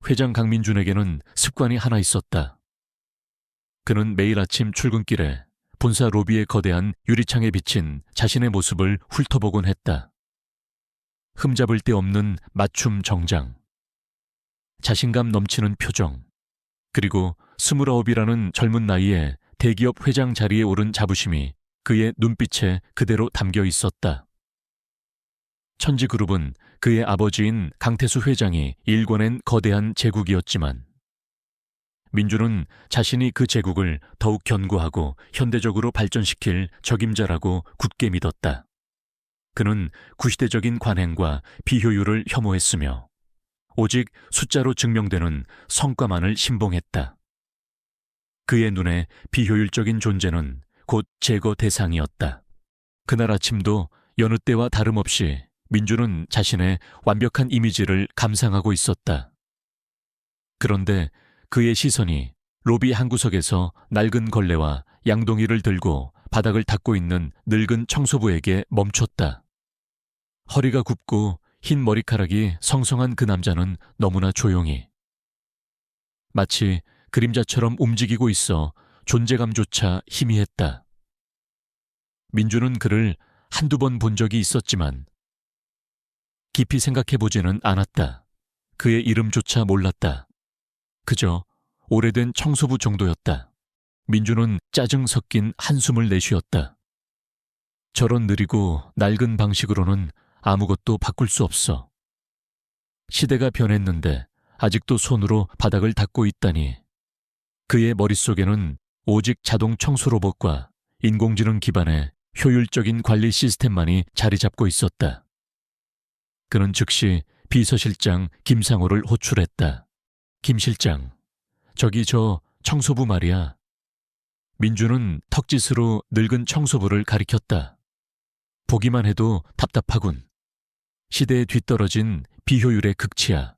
회장 강민준에게는 습관이 하나 있었다. 그는 매일 아침 출근길에 본사 로비의 거대한 유리창에 비친 자신의 모습을 훑어보곤 했다. 흠잡을 데 없는 맞춤 정장, 자신감 넘치는 표정, 그리고 29이라는 젊은 나이에 대기업 회장 자리에 오른 자부심이 그의 눈빛에 그대로 담겨 있었다. 천지그룹은 그의 아버지인 강태수 회장이 일궈낸 거대한 제국이었지만 민주는 자신이 그 제국을 더욱 견고하고 현대적으로 발전시킬 적임자라고 굳게 믿었다. 그는 구시대적인 관행과 비효율을 혐오했으며 오직 숫자로 증명되는 성과만을 신봉했다. 그의 눈에 비효율적인 존재는 곧 제거 대상이었다. 그날 아침도 여느 때와 다름없이 민주는 자신의 완벽한 이미지를 감상하고 있었다. 그런데 그의 시선이 로비 한 구석에서 낡은 걸레와 양동이를 들고 바닥을 닦고 있는 늙은 청소부에게 멈췄다. 허리가 굽고 흰 머리카락이 성성한 그 남자는 너무나 조용히, 마치 그림자처럼 움직이고 있어 존재감조차 희미했다. 민주는 그를 한두 번 본 적이 있었지만 깊이 생각해보지는 않았다. 그의 이름조차 몰랐다. 그저 오래된 청소부 정도였다. 민주는 짜증 섞인 한숨을 내쉬었다. 저런 느리고 낡은 방식으로는 아무것도 바꿀 수 없어. 시대가 변했는데 아직도 손으로 바닥을 닦고 있다니. 그의 머릿속에는 오직 자동 청소 로봇과 인공지능 기반의 효율적인 관리 시스템만이 자리 잡고 있었다. 그는 즉시 비서실장 김상호를 호출했다. 김 실장, 저기 저 청소부 말이야. 민주는 턱짓으로 늙은 청소부를 가리켰다. 보기만 해도 답답하군. 시대에 뒤떨어진 비효율의 극치야.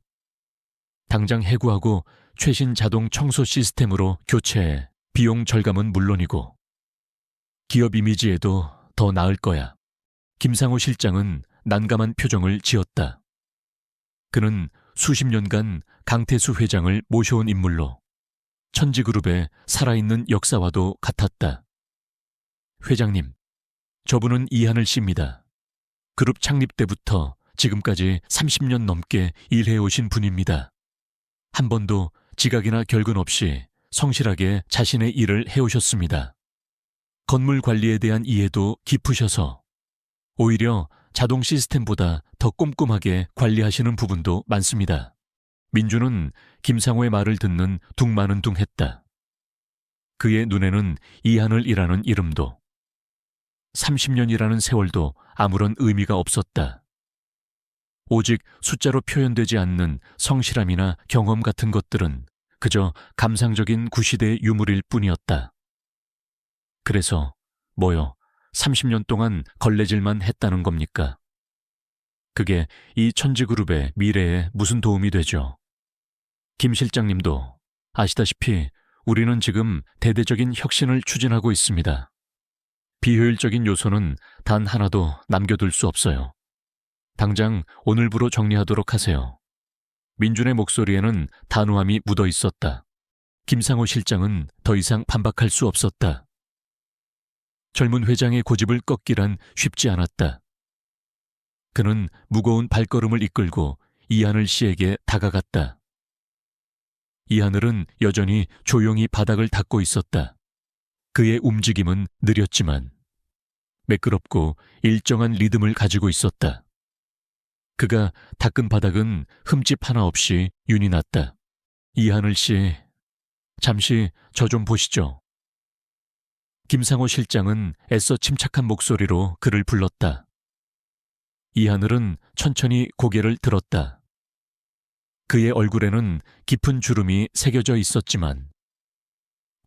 당장 해고하고 최신 자동 청소 시스템으로 교체해. 비용 절감은 물론이고 기업 이미지에도 더 나을 거야. 김상호 실장은 난감한 표정을 지었다. 그는 수십 년간 강태수 회장을 모셔온 인물로 천지그룹의 살아있는 역사와도 같았다. 회장님, 저분은 이하늘 씨입니다. 그룹 창립 때부터 지금까지 30년 넘게 일해오신 분입니다. 한 번도 지각이나 결근 없이 성실하게 자신의 일을 해오셨습니다. 건물 관리에 대한 이해도 깊으셔서 오히려 자동 시스템보다 더 꼼꼼하게 관리하시는 부분도 많습니다. 민주는 김상호의 말을 듣는 둥마는둥했다. 그의 눈에는 이하늘이라는 이름도 30년이라는 세월도 아무런 의미가 없었다. 오직 숫자로 표현되지 않는 성실함이나 경험 같은 것들은 그저 감상적인 구시대의 유물일 뿐이었다. 그래서 뭐요? 30년 동안 걸레질만 했다는 겁니까? 그게 이 천지그룹의 미래에 무슨 도움이 되죠? 김 실장님도 아시다시피 우리는 지금 대대적인 혁신을 추진하고 있습니다. 비효율적인 요소는 단 하나도 남겨둘 수 없어요. 당장 오늘부로 정리하도록 하세요. 민준의 목소리에는 단호함이 묻어 있었다. 김상호 실장은 더 이상 반박할 수 없었다. 젊은 회장의 고집을 꺾기란 쉽지 않았다. 그는 무거운 발걸음을 이끌고 이하늘 씨에게 다가갔다. 이하늘은 여전히 조용히 바닥을 닦고 있었다. 그의 움직임은 느렸지만 매끄럽고 일정한 리듬을 가지고 있었다. 그가 닦은 바닥은 흠집 하나 없이 윤이 났다. 이하늘 씨, 잠시 저 좀 보시죠. 김상호 실장은 애써 침착한 목소리로 그를 불렀다. 이하늘은 천천히 고개를 들었다. 그의 얼굴에는 깊은 주름이 새겨져 있었지만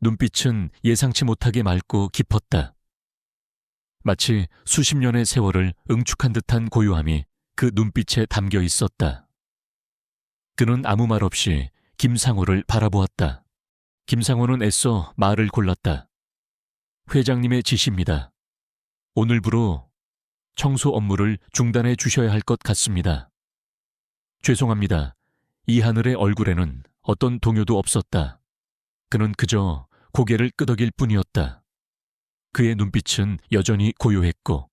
눈빛은 예상치 못하게 맑고 깊었다. 마치 수십 년의 세월을 응축한 듯한 고요함이 그 눈빛에 담겨 있었다. 그는 아무 말 없이 김상호를 바라보았다. 김상호는 애써 말을 골랐다. 회장님의 지시입니다. 오늘부로 청소 업무를 중단해 주셔야 할 것 같습니다. 죄송합니다. 이하늘의 얼굴에는 어떤 동요도 없었다. 그는 그저 고개를 끄덕일 뿐이었다. 그의 눈빛은 여전히 고요했고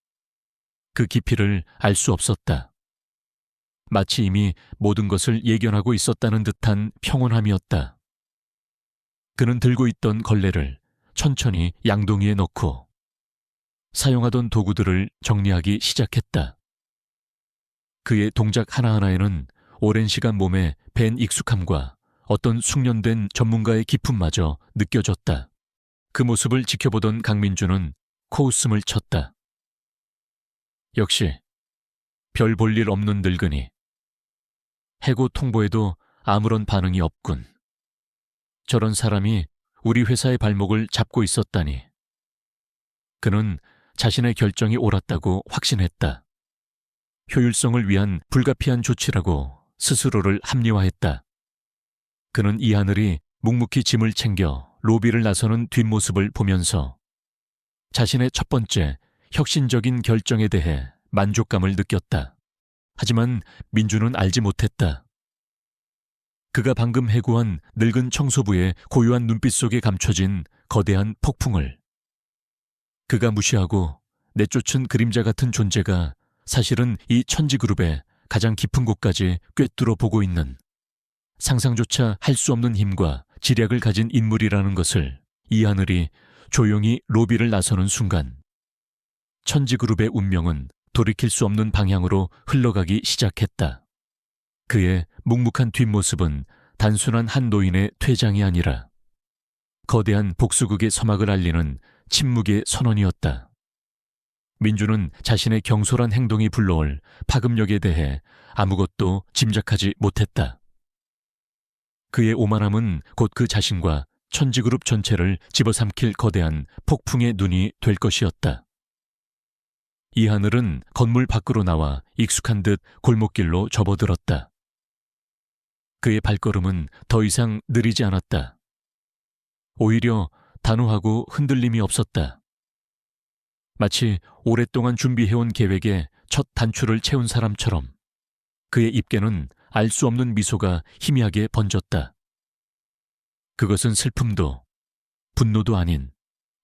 그 깊이를 알 수 없었다. 마치 이미 모든 것을 예견하고 있었다는 듯한 평온함이었다. 그는 들고 있던 걸레를 천천히 양동이에 넣고 사용하던 도구들을 정리하기 시작했다. 그의 동작 하나하나에는 오랜 시간 몸에 밴 익숙함과 어떤 숙련된 전문가의 기품마저 느껴졌다. 그 모습을 지켜보던 강민주는 코웃음을 쳤다. 역시 별 볼 일 없는 늙은이. 해고 통보에도 아무런 반응이 없군. 저런 사람이 우리 회사의 발목을 잡고 있었다니. 그는 자신의 결정이 옳았다고 확신했다. 효율성을 위한 불가피한 조치라고 스스로를 합리화했다. 그는 이하늘이 묵묵히 짐을 챙겨 로비를 나서는 뒷모습을 보면서 자신의 첫 번째 혁신적인 결정에 대해 만족감을 느꼈다. 하지만 민주는 알지 못했다. 그가 방금 해고한 늙은 청소부의 고요한 눈빛 속에 감춰진 거대한 폭풍을 그가 무시하고 내쫓은 그림자 같은 존재가 사실은 이 천지그룹의 가장 깊은 곳까지 꿰뚫어 보고 있는 상상조차 할 수 없는 힘과 지략을 가진 인물이라는 것을 이하늘이 조용히 로비를 나서는 순간 천지그룹의 운명은 돌이킬 수 없는 방향으로 흘러가기 시작했다. 그의 묵묵한 뒷모습은 단순한 한 노인의 퇴장이 아니라 거대한 복수극의 서막을 알리는 침묵의 선언이었다. 민주는 자신의 경솔한 행동이 불러올 파급력에 대해 아무것도 짐작하지 못했다. 그의 오만함은 곧 그 자신과 천지그룹 전체를 집어삼킬 거대한 폭풍의 눈이 될 것이었다. 이하늘은 건물 밖으로 나와 익숙한 듯 골목길로 접어들었다. 그의 발걸음은 더 이상 느리지 않았다. 오히려 단호하고 흔들림이 없었다. 마치 오랫동안 준비해온 계획에 첫 단추를 채운 사람처럼 그의 입계는 알 수 없는 미소가 희미하게 번졌다. 그것은 슬픔도 분노도 아닌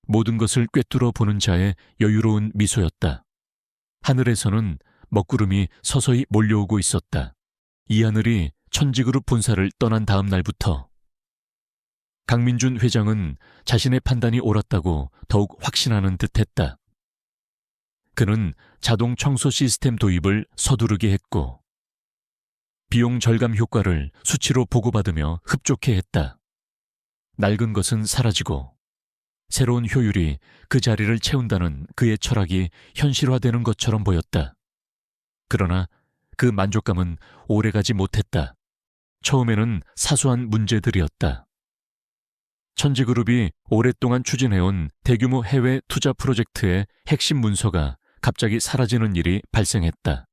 모든 것을 꿰뚫어 보는 자의 여유로운 미소였다. 하늘에서는 먹구름이 서서히 몰려오고 있었다. 이 하늘이 천지그룹 본사를 떠난 다음 날부터 강민준 회장은 자신의 판단이 옳았다고 더욱 확신하는 듯했다. 그는 자동 청소 시스템 도입을 서두르게 했고 비용 절감 효과를 수치로 보고받으며 흡족해 했다. 낡은 것은 사라지고 새로운 효율이 그 자리를 채운다는 그의 철학이 현실화되는 것처럼 보였다. 그러나 그 만족감은 오래가지 못했다. 처음에는 사소한 문제들이었다. 천지그룹이 오랫동안 추진해온 대규모 해외 투자 프로젝트의 핵심 문서가 갑자기 사라지는 일이 발생했다.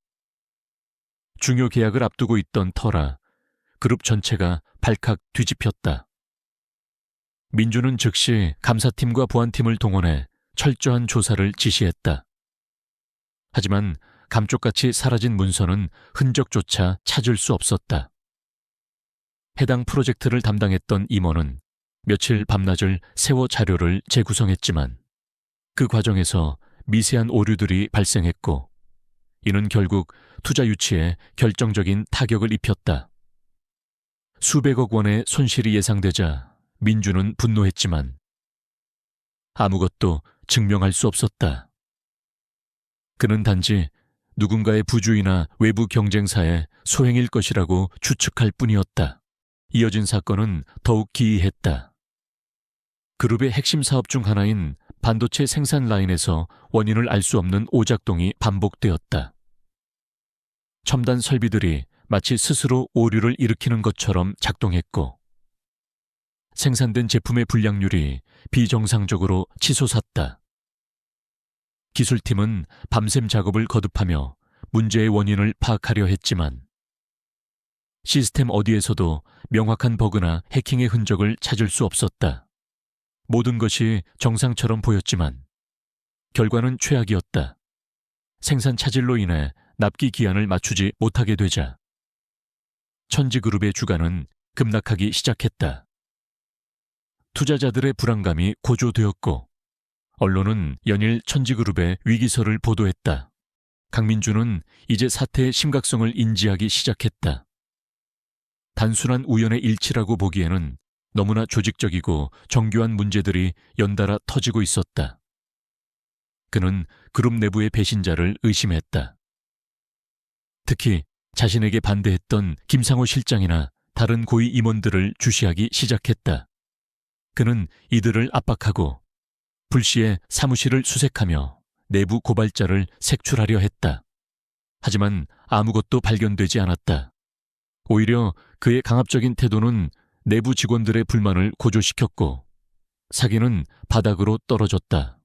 중요 계약을 앞두고 있던 터라 그룹 전체가 발칵 뒤집혔다. 민주는 즉시 감사팀과 보안팀을 동원해 철저한 조사를 지시했다. 하지만 감쪽같이 사라진 문서는 흔적조차 찾을 수 없었다. 해당 프로젝트를 담당했던 임원은 며칠 밤낮을 세워 자료를 재구성했지만 그 과정에서 미세한 오류들이 발생했고 이는 결국 투자 유치에 결정적인 타격을 입혔다. 수백억 원의 손실이 예상되자 민주는 분노했지만 아무것도 증명할 수 없었다. 그는 단지 누군가의 부주의나 외부 경쟁사의 소행일 것이라고 추측할 뿐이었다. 이어진 사건은 더욱 기이했다. 그룹의 핵심 사업 중 하나인 반도체 생산 라인에서 원인을 알 수 없는 오작동이 반복되었다. 첨단 설비들이 마치 스스로 오류를 일으키는 것처럼 작동했고 생산된 제품의 불량률이 비정상적으로 치솟았다. 기술팀은 밤샘 작업을 거듭하며 문제의 원인을 파악하려 했지만 시스템 어디에서도 명확한 버그나 해킹의 흔적을 찾을 수 없었다. 모든 것이 정상처럼 보였지만 결과는 최악이었다. 생산 차질로 인해 납기 기한을 맞추지 못하게 되자 천지그룹의 주가는 급락하기 시작했다. 투자자들의 불안감이 고조되었고 언론은 연일 천지그룹의 위기설을 보도했다. 강민주는 이제 사태의 심각성을 인지하기 시작했다. 단순한 우연의 일치라고 보기에는 너무나 조직적이고 정교한 문제들이 연달아 터지고 있었다. 그는 그룹 내부의 배신자를 의심했다. 특히 자신에게 반대했던 김상호 실장이나 다른 고위 임원들을 주시하기 시작했다. 그는 이들을 압박하고 불시에 사무실을 수색하며 내부 고발자를 색출하려 했다. 하지만 아무것도 발견되지 않았다. 오히려 그의 강압적인 태도는 내부 직원들의 불만을 고조시켰고 사기는 바닥으로 떨어졌다.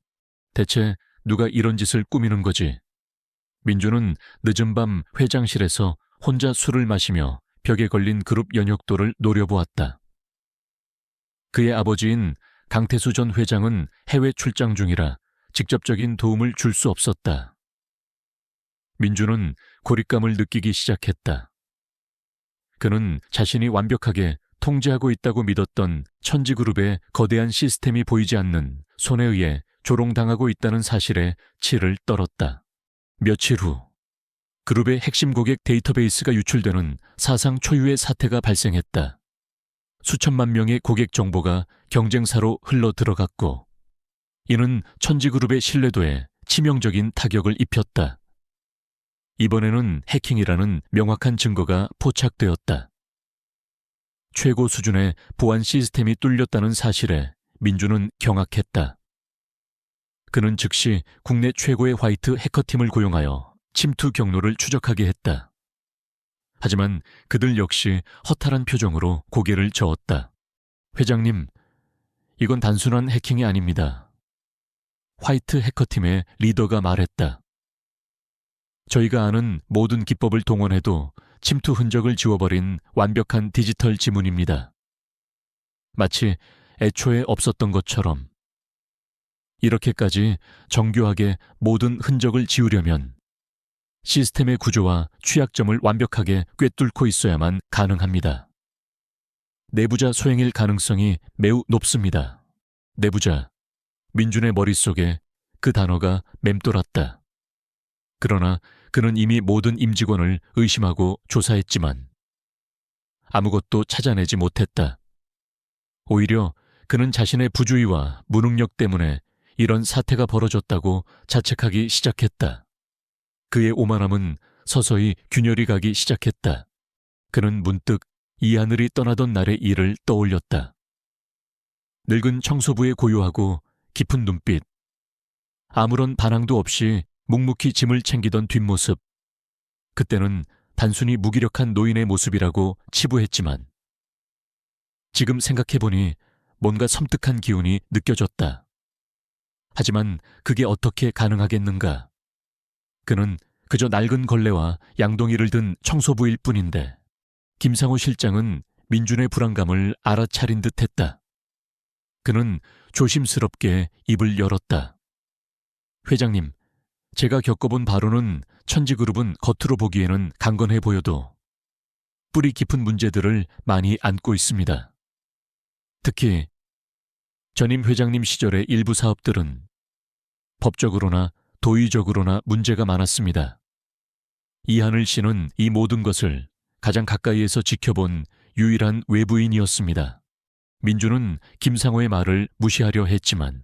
대체 누가 이런 짓을 꾸미는 거지? 민주는 늦은 밤 회장실에서 혼자 술을 마시며 벽에 걸린 그룹 연혁도를 노려보았다. 그의 아버지인 강태수 전 회장은 해외 출장 중이라 직접적인 도움을 줄 수 없었다. 민주는 고립감을 느끼기 시작했다. 그는 자신이 완벽하게 통제하고 있다고 믿었던 천지그룹의 거대한 시스템이 보이지 않는 손에 의해 조롱당하고 있다는 사실에 치를 떨었다. 며칠 후 그룹의 핵심 고객 데이터베이스가 유출되는 사상 초유의 사태가 발생했다. 수천만 명의 고객 정보가 경쟁사로 흘러 들어갔고 이는 천지그룹의 신뢰도에 치명적인 타격을 입혔다. 이번에는 해킹이라는 명확한 증거가 포착되었다. 최고 수준의 보안 시스템이 뚫렸다는 사실에 민주는 경악했다. 그는 즉시 국내 최고의 화이트 해커팀을 고용하여 침투 경로를 추적하게 했다. 하지만 그들 역시 허탈한 표정으로 고개를 저었다. 회장님, 이건 단순한 해킹이 아닙니다. 화이트 해커팀의 리더가 말했다. 저희가 아는 모든 기법을 동원해도 침투 흔적을 지워버린 완벽한 디지털 지문입니다. 마치 애초에 없었던 것처럼. 이렇게까지 정교하게 모든 흔적을 지우려면 시스템의 구조와 취약점을 완벽하게 꿰뚫고 있어야만 가능합니다. 내부자 소행일 가능성이 매우 높습니다. 내부자. 민준의 머릿속에 그 단어가 맴돌았다. 그러나 그는 이미 모든 임직원을 의심하고 조사했지만 아무것도 찾아내지 못했다. 오히려 그는 자신의 부주의와 무능력 때문에 이런 사태가 벌어졌다고 자책하기 시작했다. 그의 오만함은 서서히 균열이 가기 시작했다. 그는 문득 이하늘이 떠나던 날의 일을 떠올렸다. 늙은 청소부의 고요하고 깊은 눈빛, 아무런 반항도 없이 묵묵히 짐을 챙기던 뒷모습. 그때는 단순히 무기력한 노인의 모습이라고 치부했지만 지금 생각해보니 뭔가 섬뜩한 기운이 느껴졌다. 하지만 그게 어떻게 가능하겠는가? 그는 그저 낡은 걸레와 양동이를 든 청소부일 뿐인데 김상호 실장은 민준의 불안감을 알아차린 듯했다. 그는 조심스럽게 입을 열었다. 회장님, 제가 겪어본 바로는 천지그룹은 겉으로 보기에는 강건해 보여도 뿌리 깊은 문제들을 많이 안고 있습니다. 특히 전임 회장님 시절의 일부 사업들은 법적으로나 도의적으로나 문제가 많았습니다. 이하늘 씨는 이 모든 것을 가장 가까이에서 지켜본 유일한 외부인이었습니다. 민주는 김상호의 말을 무시하려 했지만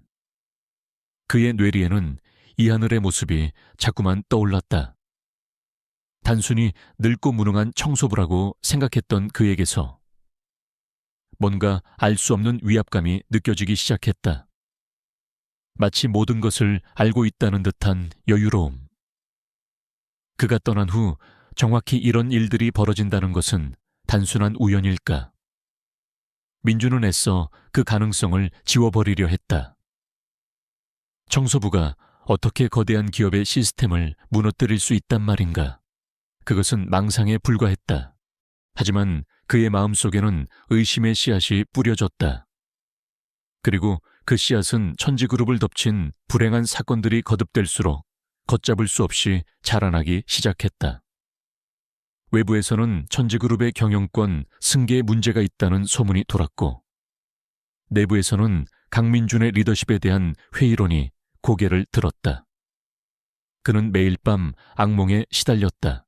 그의 뇌리에는 이하늘의 모습이 자꾸만 떠올랐다. 단순히 늙고 무능한 청소부라고 생각했던 그에게서 뭔가 알 수 없는 위압감이 느껴지기 시작했다. 마치 모든 것을 알고 있다는 듯한 여유로움. 그가 떠난 후 정확히 이런 일들이 벌어진다는 것은 단순한 우연일까? 민주는 애써 그 가능성을 지워버리려 했다. 청소부가 어떻게 거대한 기업의 시스템을 무너뜨릴 수 있단 말인가? 그것은 망상에 불과했다. 하지만 그의 마음속에는 의심의 씨앗이 뿌려졌다. 그리고 그 씨앗은 천지그룹을 덮친 불행한 사건들이 거듭될수록 걷잡을 수 없이 자라나기 시작했다. 외부에서는 천지그룹의 경영권, 승계에 문제가 있다는 소문이 돌았고, 내부에서는 강민준의 리더십에 대한 회의론이 고개를 들었다. 그는 매일 밤 악몽에 시달렸다.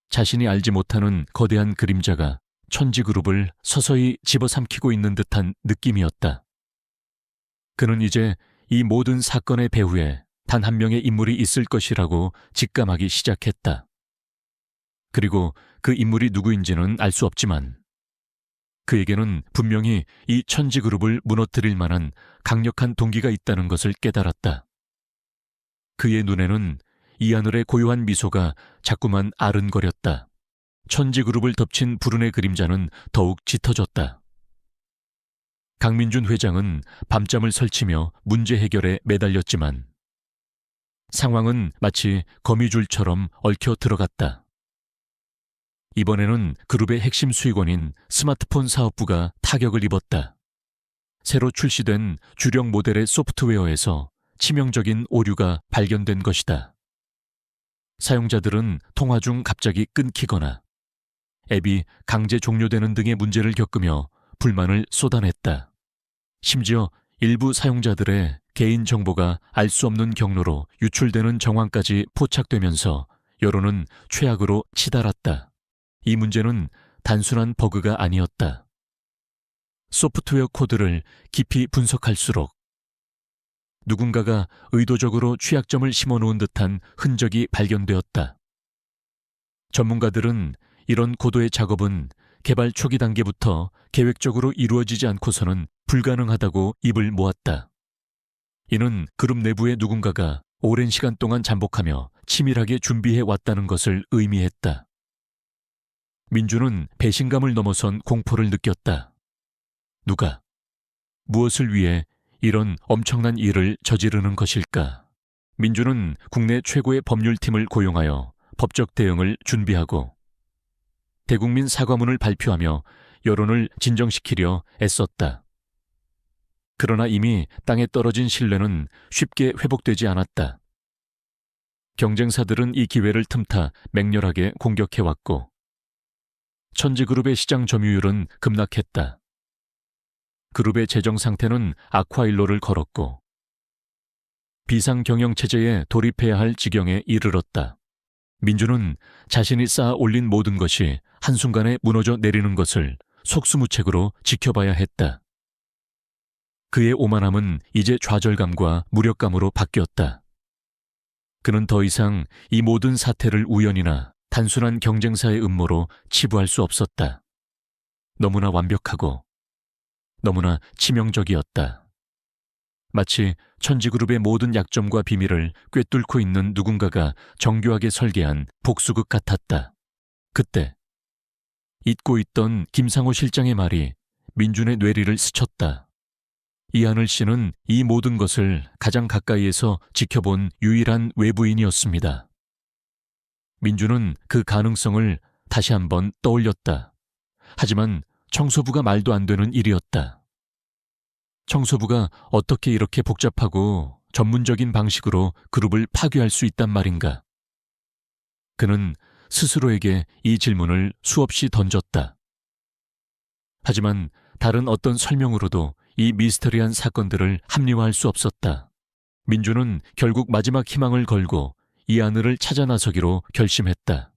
자신이 알지 못하는 거대한 그림자가 천지그룹을 서서히 집어삼키고 있는 듯한 느낌이었다. 그는 이제 이 모든 사건의 배후에 단 한 명의 인물이 있을 것이라고 직감하기 시작했다. 그리고 그 인물이 누구인지는 알 수 없지만 그에게는 분명히 이 천지그룹을 무너뜨릴 만한 강력한 동기가 있다는 것을 깨달았다. 그의 눈에는 이 하늘의 고요한 미소가 자꾸만 아른거렸다. 천지그룹을 덮친 불운의 그림자는 더욱 짙어졌다. 강민준 회장은 밤잠을 설치며 문제 해결에 매달렸지만 상황은 마치 거미줄처럼 얽혀 들어갔다. 이번에는 그룹의 핵심 수익원인 스마트폰 사업부가 타격을 입었다. 새로 출시된 주력 모델의 소프트웨어에서 치명적인 오류가 발견된 것이다. 사용자들은 통화 중 갑자기 끊기거나 앱이 강제 종료되는 등의 문제를 겪으며 불만을 쏟아냈다. 심지어 일부 사용자들의 개인정보가 알 수 없는 경로로 유출되는 정황까지 포착되면서 여론은 최악으로 치달았다. 이 문제는 단순한 버그가 아니었다. 소프트웨어 코드를 깊이 분석할수록 누군가가 의도적으로 취약점을 심어놓은 듯한 흔적이 발견되었다. 전문가들은 이런 고도의 작업은 개발 초기 단계부터 계획적으로 이루어지지 않고서는 불가능하다고 입을 모았다. 이는 그룹 내부의 누군가가 오랜 시간 동안 잠복하며 치밀하게 준비해 왔다는 것을 의미했다. 민주는 배신감을 넘어선 공포를 느꼈다. 누가, 무엇을 위해 이런 엄청난 일을 저지르는 것일까? 민주는 국내 최고의 법률팀을 고용하여 법적 대응을 준비하고 대국민 사과문을 발표하며 여론을 진정시키려 애썼다. 그러나 이미 땅에 떨어진 신뢰는 쉽게 회복되지 않았다. 경쟁사들은 이 기회를 틈타 맹렬하게 공격해왔고 천지그룹의 시장 점유율은 급락했다. 그룹의 재정 상태는 악화일로를 걸었고 비상경영체제에 돌입해야 할 지경에 이르렀다. 민주는 자신이 쌓아 올린 모든 것이 한순간에 무너져 내리는 것을 속수무책으로 지켜봐야 했다. 그의 오만함은 이제 좌절감과 무력감으로 바뀌었다. 그는 더 이상 이 모든 사태를 우연이나 단순한 경쟁사의 음모로 치부할 수 없었다. 너무나 완벽하고 너무나 치명적이었다. 마치 천지그룹의 모든 약점과 비밀을 꿰뚫고 있는 누군가가 정교하게 설계한 복수극 같았다. 그때 잊고 있던 김상호 실장의 말이 민준의 뇌리를 스쳤다. 이하늘 씨는 이 모든 것을 가장 가까이에서 지켜본 유일한 외부인이었습니다. 민준은 그 가능성을 다시 한번 떠올렸다. 하지만 청소부가 말도 안 되는 일이었다. 청소부가 어떻게 이렇게 복잡하고 전문적인 방식으로 그룹을 파괴할 수 있단 말인가? 그는 스스로에게 이 질문을 수없이 던졌다. 하지만 다른 어떤 설명으로도 이 미스터리한 사건들을 합리화할 수 없었다. 민주는 결국 마지막 희망을 걸고 이 하늘을 찾아 나서기로 결심했다.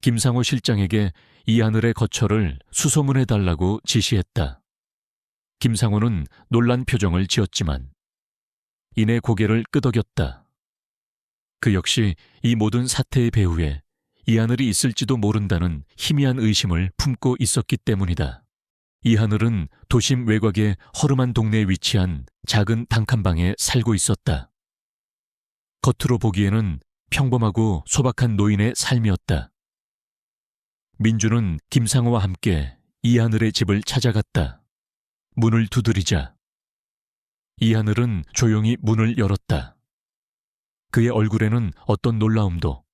김상호 실장에게 이 하늘의 거처를 수소문해달라고 지시했다. 김상호는 놀란 표정을 지었지만 이내 고개를 끄덕였다. 그 역시 이 모든 사태의 배후에 이 하늘이 있을지도 모른다는 희미한 의심을 품고 있었기 때문이다. 이 하늘은 도심 외곽의 허름한 동네에 위치한 작은 단칸방에 살고 있었다. 겉으로 보기에는 평범하고 소박한 노인의 삶이었다. 민주는 김상호와 함께 이 하늘의 집을 찾아갔다. 문을 두드리자 이 하늘은 조용히 문을 열었다. 그의 얼굴에는 어떤 놀라움도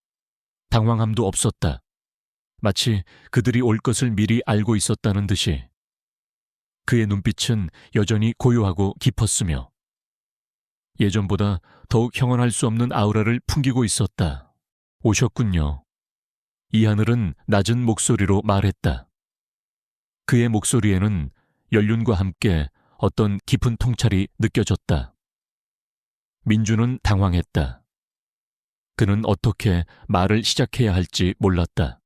당황함도 없었다. 마치 그들이 올 것을 미리 알고 있었다는 듯이. 그의 눈빛은 여전히 고요하고 깊었으며 예전보다 더욱 형언할 수 없는 아우라를 풍기고 있었다. 오셨군요. 이하늘은 낮은 목소리로 말했다. 그의 목소리에는 연륜과 함께 어떤 깊은 통찰이 느껴졌다. 민주는 당황했다. 그는 어떻게 말을 시작해야 할지 몰랐다.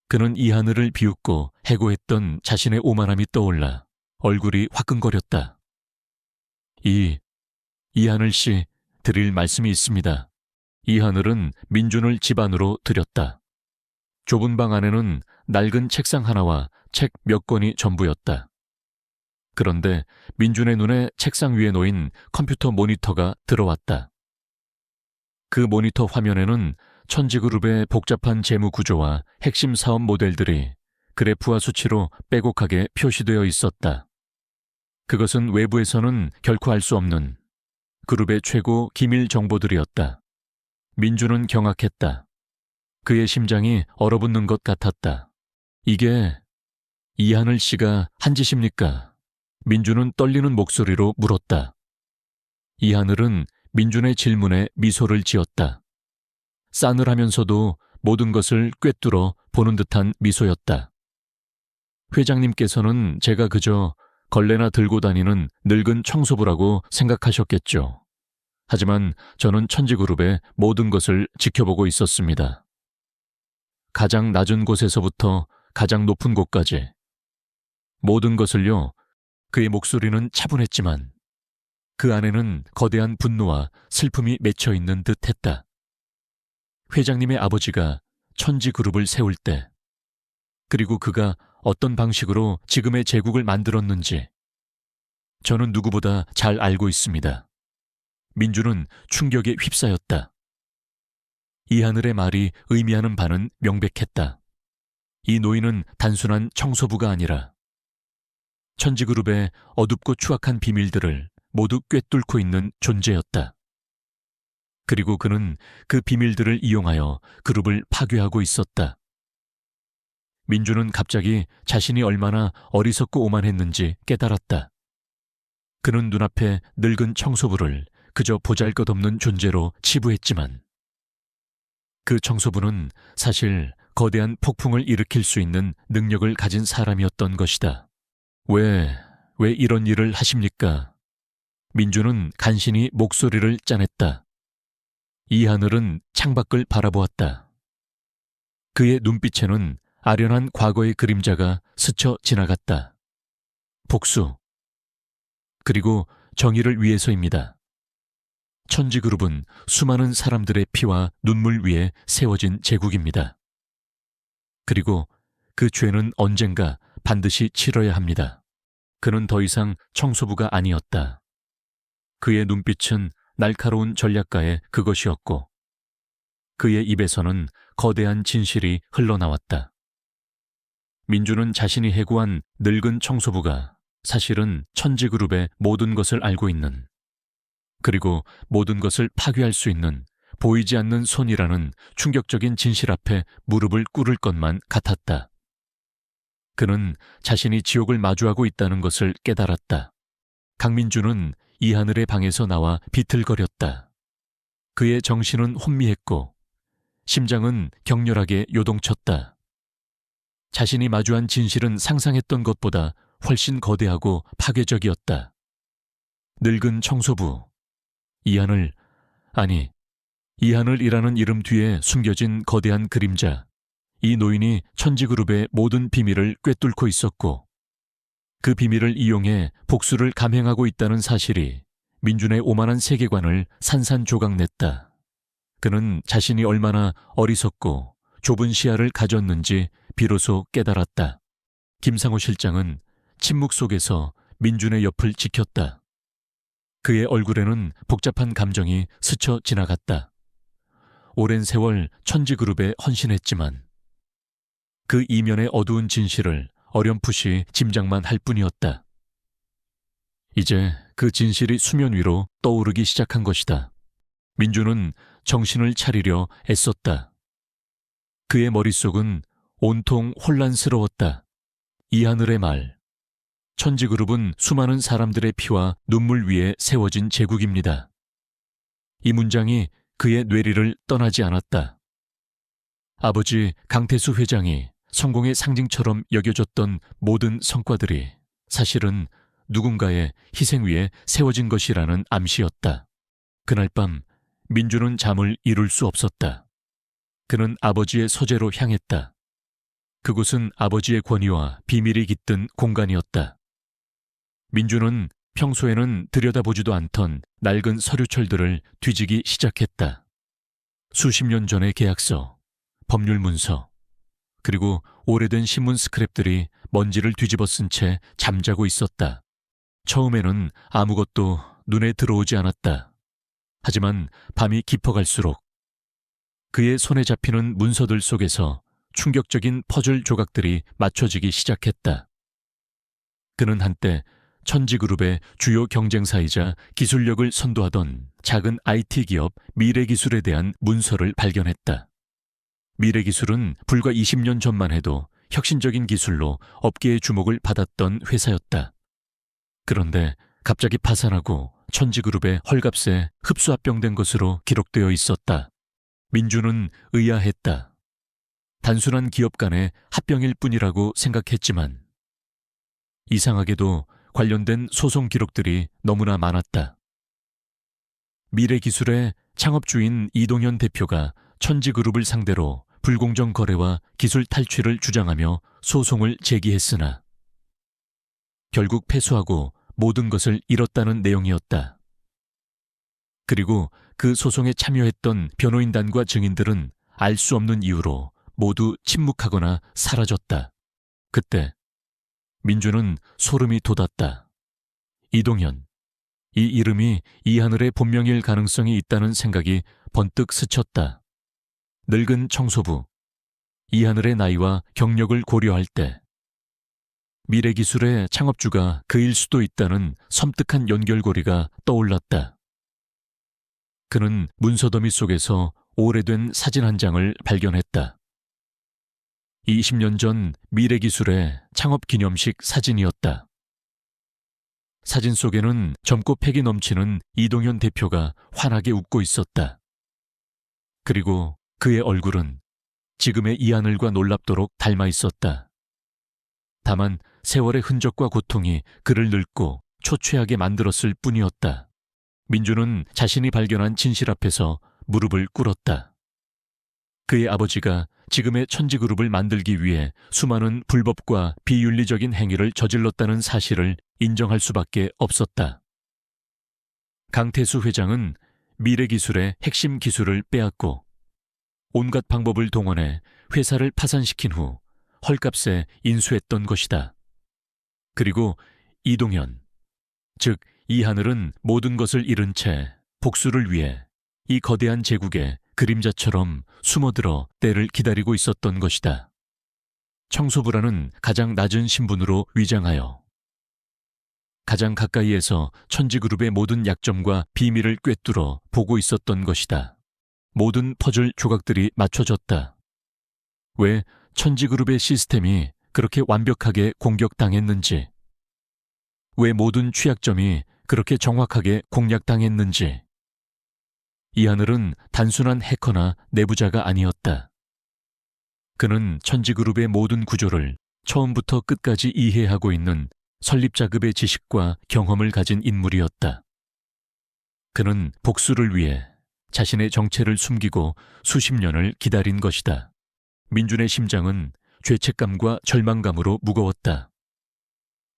그는 이하늘을 비웃고 해고했던 자신의 오만함이 떠올라 얼굴이 화끈거렸다. 이하늘 씨, 드릴 말씀이 있습니다. 이하늘은 민준을 집 안으로 들였다. 좁은 방 안에는 낡은 책상 하나와 책 몇 권이 전부였다. 그런데 민준의 눈에 책상 위에 놓인 컴퓨터 모니터가 들어왔다. 그 모니터 화면에는 천지그룹의 복잡한 재무 구조와 핵심 사업 모델들이 그래프와 수치로 빼곡하게 표시되어 있었다. 그것은 외부에서는 결코 알 수 없는 그룹의 최고 기밀 정보들이었다. 민주는 경악했다. 그의 심장이 얼어붙는 것 같았다. 이게 이하늘 씨가 한 짓입니까? 민주는 떨리는 목소리로 물었다. 이하늘은 민준의 질문에 미소를 지었다. 싸늘하면서도 모든 것을 꿰뚫어 보는 듯한 미소였다. 회장님께서는 제가 그저 걸레나 들고 다니는 늙은 청소부라고 생각하셨겠죠. 하지만 저는 천지그룹의 모든 것을 지켜보고 있었습니다. 가장 낮은 곳에서부터 가장 높은 곳까지. 모든 것을요. 그의 목소리는 차분했지만 그 안에는 거대한 분노와 슬픔이 맺혀 있는 듯했다. 회장님의 아버지가 천지그룹을 세울 때, 그리고 그가 어떤 방식으로 지금의 제국을 만들었는지 저는 누구보다 잘 알고 있습니다. 민주는 충격에 휩싸였다. 이하늘의 말이 의미하는 바는 명백했다. 이 노인은 단순한 청소부가 아니라 천지그룹의 어둡고 추악한 비밀들을 모두 꿰뚫고 있는 존재였다. 그리고 그는 그 비밀들을 이용하여 그룹을 파괴하고 있었다. 민주는 갑자기 자신이 얼마나 어리석고 오만했는지 깨달았다. 그는 눈앞에 늙은 청소부를 그저 보잘것없는 존재로 치부했지만 그 청소부는 사실 거대한 폭풍을 일으킬 수 있는 능력을 가진 사람이었던 것이다. 왜 이런 일을 하십니까? 민주는 간신히 목소리를 짜냈다. 이하늘은 창밖을 바라보았다. 그의 눈빛에는 아련한 과거의 그림자가 스쳐 지나갔다. 복수. 그리고 정의를 위해서입니다. 천지그룹은 수많은 사람들의 피와 눈물 위에 세워진 제국입니다. 그리고 그 죄는 언젠가 반드시 치러야 합니다. 그는 더 이상 청소부가 아니었다. 그의 눈빛은 날카로운 전략가의 그것이었고 그의 입에서는 거대한 진실이 흘러나왔다. 민주는 자신이 해고한 늙은 청소부가 사실은 천지그룹의 모든 것을 알고 있는, 그리고 모든 것을 파괴할 수 있는 보이지 않는 손이라는 충격적인 진실 앞에 무릎을 꿇을 것만 같았다. 그는 자신이 지옥을 마주하고 있다는 것을 깨달았다. 강민주는 이하늘의 방에서 나와 비틀거렸다. 그의 정신은 혼미했고 심장은 격렬하게 요동쳤다. 자신이 마주한 진실은 상상했던 것보다 훨씬 거대하고 파괴적이었다. 늙은 청소부, 이하늘이라는 이름 뒤에 숨겨진 거대한 그림자. 이 노인이 천지그룹의 모든 비밀을 꿰뚫고 있었고 그 비밀을 이용해 복수를 감행하고 있다는 사실이 민준의 오만한 세계관을 산산조각냈다. 그는 자신이 얼마나 어리석고 좁은 시야를 가졌는지 비로소 깨달았다. 김상호 실장은 침묵 속에서 민준의 옆을 지켰다. 그의 얼굴에는 복잡한 감정이 스쳐 지나갔다. 오랜 세월 천지그룹에 헌신했지만 그 이면의 어두운 진실을 어렴풋이 짐작만 할 뿐이었다. 이제 그 진실이 수면 위로 떠오르기 시작한 것이다. 민주는 정신을 차리려 애썼다. 그의 머릿속은 온통 혼란스러웠다. 이하늘의 말. 천지그룹은 수많은 사람들의 피와 눈물 위에 세워진 제국입니다. 이 문장이 그의 뇌리를 떠나지 않았다. 아버지 강태수 회장이 성공의 상징처럼 여겨졌던 모든 성과들이 사실은 누군가의 희생 위에 세워진 것이라는 암시였다. 그날 밤 민주는 잠을 이룰 수 없었다. 그는 아버지의 서재로 향했다. 그곳은 아버지의 권위와 비밀이 깃든 공간이었다. 민주는 평소에는 들여다보지도 않던 낡은 서류철들을 뒤지기 시작했다. 수십 년 전의 계약서, 법률 문서, 그리고 오래된 신문 스크랩들이 먼지를 뒤집어 쓴 채 잠자고 있었다. 처음에는 아무것도 눈에 들어오지 않았다. 하지만 밤이 깊어갈수록 그의 손에 잡히는 문서들 속에서 충격적인 퍼즐 조각들이 맞춰지기 시작했다. 그는 한때 천지그룹의 주요 경쟁사이자 기술력을 선도하던 작은 IT 기업 미래기술에 대한 문서를 발견했다. 미래기술은 불과 20년 전만 해도 혁신적인 기술로 업계의 주목을 받았던 회사였다. 그런데 갑자기 파산하고 천지그룹의 헐값에 흡수합병된 것으로 기록되어 있었다. 민주는 의아했다. 단순한 기업 간의 합병일 뿐이라고 생각했지만 이상하게도 관련된 소송 기록들이 너무나 많았다. 미래기술의 창업주인 이동현 대표가 천지그룹을 상대로 불공정 거래와 기술 탈취를 주장하며 소송을 제기했으나 결국 패소하고 모든 것을 잃었다는 내용이었다. 그리고 그 소송에 참여했던 변호인단과 증인들은 알 수 없는 이유로 모두 침묵하거나 사라졌다. 그때 민주는 소름이 돋았다. 이동현, 이 이름이 이하늘의 본명일 가능성이 있다는 생각이 번뜩 스쳤다. 늙은 청소부, 이하늘의 나이와 경력을 고려할 때 미래기술의 창업주가 그일 수도 있다는 섬뜩한 연결고리가 떠올랐다. 그는 문서더미 속에서 오래된 사진 한 장을 발견했다. 20년 전 미래기술의 창업 기념식 사진이었다. 사진 속에는 젊고 패기 넘치는 이동현 대표가 환하게 웃고 있었다. 그리고 그의 얼굴은 지금의 이하늘과 놀랍도록 닮아 있었다. 다만 세월의 흔적과 고통이 그를 늙고 초췌하게 만들었을 뿐이었다. 민주는 자신이 발견한 진실 앞에서 무릎을 꿇었다. 그의 아버지가 지금의 천지그룹을 만들기 위해 수많은 불법과 비윤리적인 행위를 저질렀다는 사실을 인정할 수밖에 없었다. 강태수 회장은 미래기술의 핵심 기술을 빼앗고 온갖 방법을 동원해 회사를 파산시킨 후 헐값에 인수했던 것이다. 그리고 이동현, 즉 이하늘은 모든 것을 잃은 채 복수를 위해 이 거대한 제국에 그림자처럼 숨어들어 때를 기다리고 있었던 것이다. 청소부라는 가장 낮은 신분으로 위장하여 가장 가까이에서 천지그룹의 모든 약점과 비밀을 꿰뚫어 보고 있었던 것이다. 모든 퍼즐 조각들이 맞춰졌다. 왜 천지그룹의 시스템이 그렇게 완벽하게 공격당했는지, 왜 모든 취약점이 그렇게 정확하게 공략당했는지. 이하늘은 단순한 해커나 내부자가 아니었다. 그는 천지그룹의 모든 구조를 처음부터 끝까지 이해하고 있는 설립자급의 지식과 경험을 가진 인물이었다. 그는 복수를 위해 자신의 정체를 숨기고 수십 년을 기다린 것이다. 민준의 심장은 죄책감과 절망감으로 무거웠다.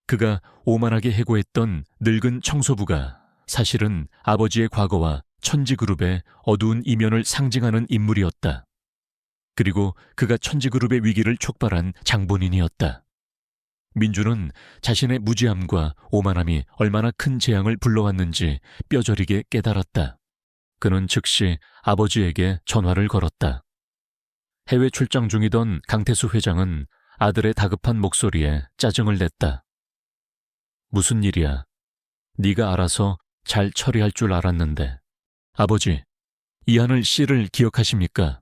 그가 오만하게 해고했던 늙은 청소부가 사실은 아버지의 과거와 천지그룹의 어두운 이면을 상징하는 인물이었다. 그리고 그가 천지그룹의 위기를 촉발한 장본인이었다. 민주는 자신의 무지함과 오만함이 얼마나 큰 재앙을 불러왔는지 뼈저리게 깨달았다. 그는 즉시 아버지에게 전화를 걸었다. 해외 출장 중이던 강태수 회장은 아들의 다급한 목소리에 짜증을 냈다. 무슨 일이야? 네가 알아서 잘 처리할 줄 알았는데. 아버지, 이하늘 씨를 기억하십니까?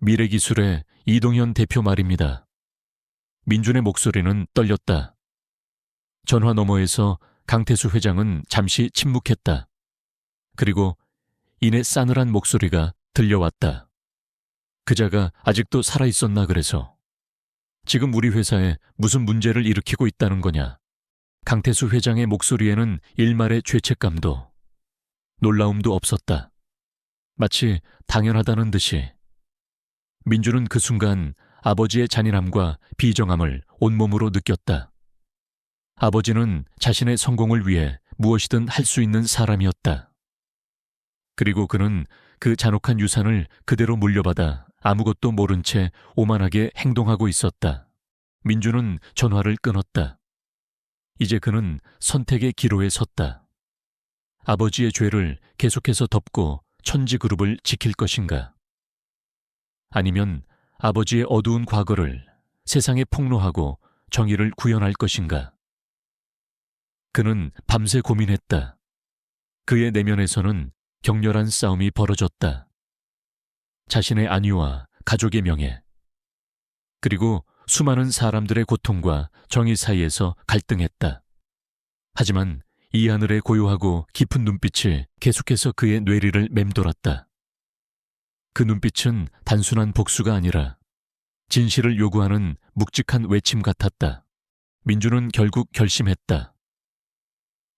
미래기술의 이동현 대표 말입니다. 민준의 목소리는 떨렸다. 전화 너머에서 강태수 회장은 잠시 침묵했다. 그리고 이내 싸늘한 목소리가 들려왔다. 그자가 아직도 살아있었나 그래서. 지금 우리 회사에 무슨 문제를 일으키고 있다는 거냐. 강태수 회장의 목소리에는 일말의 죄책감도 놀라움도 없었다. 마치 당연하다는 듯이. 민주는 그 순간 아버지의 잔인함과 비정함을 온몸으로 느꼈다. 아버지는 자신의 성공을 위해 무엇이든 할 수 있는 사람이었다. 그리고 그는 그 잔혹한 유산을 그대로 물려받아 아무것도 모른 채 오만하게 행동하고 있었다. 민주는 전화를 끊었다. 이제 그는 선택의 기로에 섰다. 아버지의 죄를 계속해서 덮고 천지그룹을 지킬 것인가? 아니면 아버지의 어두운 과거를 세상에 폭로하고 정의를 구현할 것인가? 그는 밤새 고민했다. 그의 내면에서는 격렬한 싸움이 벌어졌다. 자신의 안위와 가족의 명예, 그리고 수많은 사람들의 고통과 정의 사이에서 갈등했다. 하지만 이 하늘의 고요하고 깊은 눈빛이 계속해서 그의 뇌리를 맴돌았다. 그 눈빛은 단순한 복수가 아니라 진실을 요구하는 묵직한 외침 같았다. 민주는 결국 결심했다.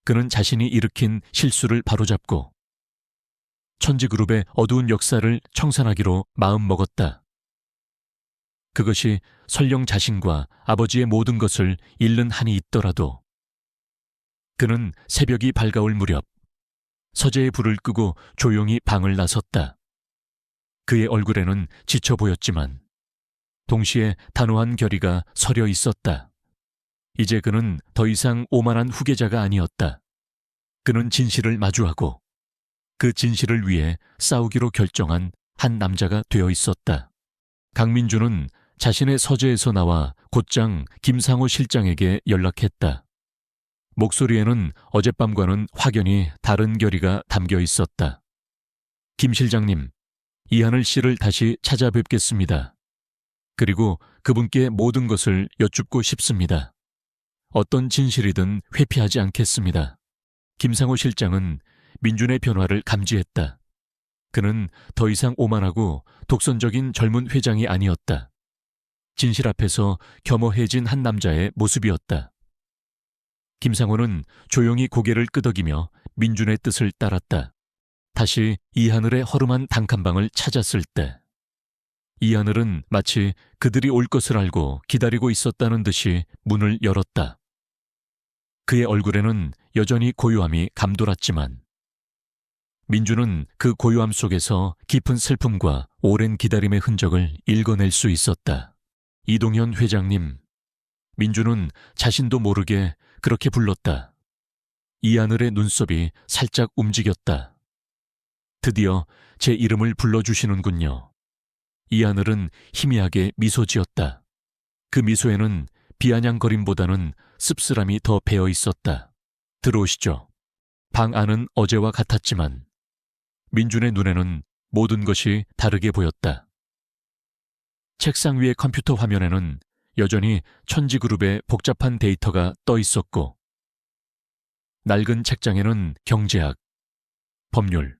그는 자신이 일으킨 실수를 바로잡고 천지그룹의 어두운 역사를 청산하기로 마음먹었다. 그것이 설령 자신과 아버지의 모든 것을 잃는 한이 있더라도. 그는 새벽이 밝아올 무렵 서재의 불을 끄고 조용히 방을 나섰다. 그의 얼굴에는 지쳐 보였지만 동시에 단호한 결의가 서려 있었다. 이제 그는 더 이상 오만한 후계자가 아니었다. 그는 진실을 마주하고 그 진실을 위해 싸우기로 결정한 한 남자가 되어 있었다. 강민주는 자신의 서재에서 나와 곧장 김상호 실장에게 연락했다. 목소리에는 어젯밤과는 확연히 다른 결의가 담겨 있었다. 김 실장님, 이하늘 씨를 다시 찾아뵙겠습니다. 그리고 그분께 모든 것을 여쭙고 싶습니다. 어떤 진실이든 회피하지 않겠습니다. 김상호 실장은 민준의 변화를 감지했다. 그는 더 이상 오만하고 독선적인 젊은 회장이 아니었다. 진실 앞에서 겸허해진 한 남자의 모습이었다. 김상호는 조용히 고개를 끄덕이며 민준의 뜻을 따랐다. 다시 이하늘의 허름한 단칸방을 찾았을 때 이하늘은 마치 그들이 올 것을 알고 기다리고 있었다는 듯이 문을 열었다. 그의 얼굴에는 여전히 고요함이 감돌았지만 민주는 그 고요함 속에서 깊은 슬픔과 오랜 기다림의 흔적을 읽어낼 수 있었다. 이동현 회장님, 민주는 자신도 모르게 그렇게 불렀다. 이하늘의 눈썹이 살짝 움직였다. 드디어 제 이름을 불러주시는군요. 이하늘은 희미하게 미소 지었다. 그 미소에는 비아냥거림보다는 씁쓸함이 더 배어 있었다. 들어오시죠. 방 안은 어제와 같았지만 민준의 눈에는 모든 것이 다르게 보였다. 책상 위의 컴퓨터 화면에는 여전히 천지그룹의 복잡한 데이터가 떠 있었고 낡은 책장에는 경제학, 법률,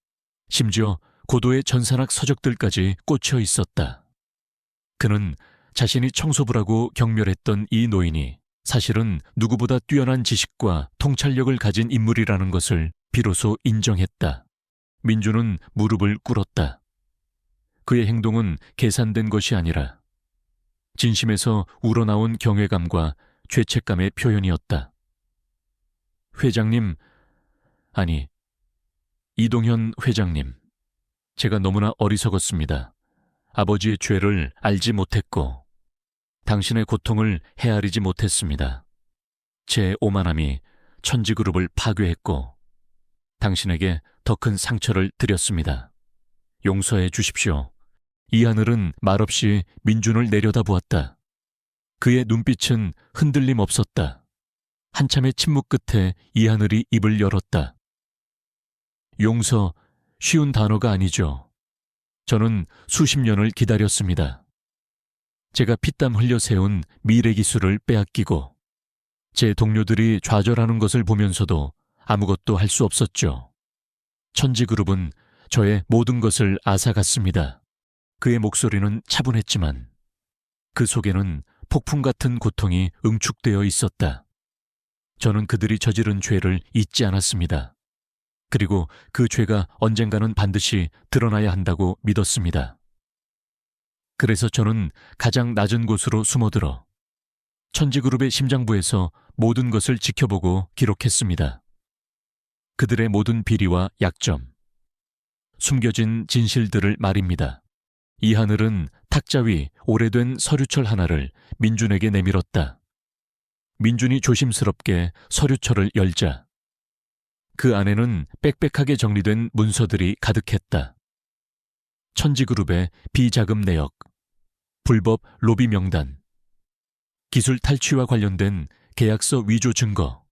심지어 고도의 전산학 서적들까지 꽂혀 있었다. 그는 자신이 청소부라고 경멸했던 이 노인이 사실은 누구보다 뛰어난 지식과 통찰력을 가진 인물이라는 것을 비로소 인정했다. 민주는 무릎을 꿇었다. 그의 행동은 계산된 것이 아니라 진심에서 우러나온 경외감과 죄책감의 표현이었다. 회장님, 아니, 이동현 회장님, 제가 너무나 어리석었습니다. 아버지의 죄를 알지 못했고 당신의 고통을 헤아리지 못했습니다. 제 오만함이 천지그룹을 파괴했고 당신에게 더 큰 상처를 드렸습니다. 용서해 주십시오. 이하늘은 말없이 민준을 내려다보았다. 그의 눈빛은 흔들림 없었다. 한참의 침묵 끝에 이하늘이 입을 열었다. 용서, 쉬운 단어가 아니죠. 저는 수십 년을 기다렸습니다. 제가 피땀 흘려 세운 미래 기술을 빼앗기고 제 동료들이 좌절하는 것을 보면서도 아무것도 할 수 없었죠. 천지그룹은 저의 모든 것을 앗아갔습니다. 그의 목소리는 차분했지만 그 속에는 폭풍 같은 고통이 응축되어 있었다. 저는 그들이 저지른 죄를 잊지 않았습니다. 그리고 그 죄가 언젠가는 반드시 드러나야 한다고 믿었습니다. 그래서 저는 가장 낮은 곳으로 숨어들어 천지그룹의 심장부에서 모든 것을 지켜보고 기록했습니다. 그들의 모든 비리와 약점, 숨겨진 진실들을 말입니다. 이 하늘은 탁자 위 오래된 서류철 하나를 민준에게 내밀었다. 민준이 조심스럽게 서류철을 열자 그 안에는 빽빽하게 정리된 문서들이 가득했다. 천지그룹의 비자금 내역, 불법 로비 명단, 기술 탈취와 관련된 계약서 위조 증거,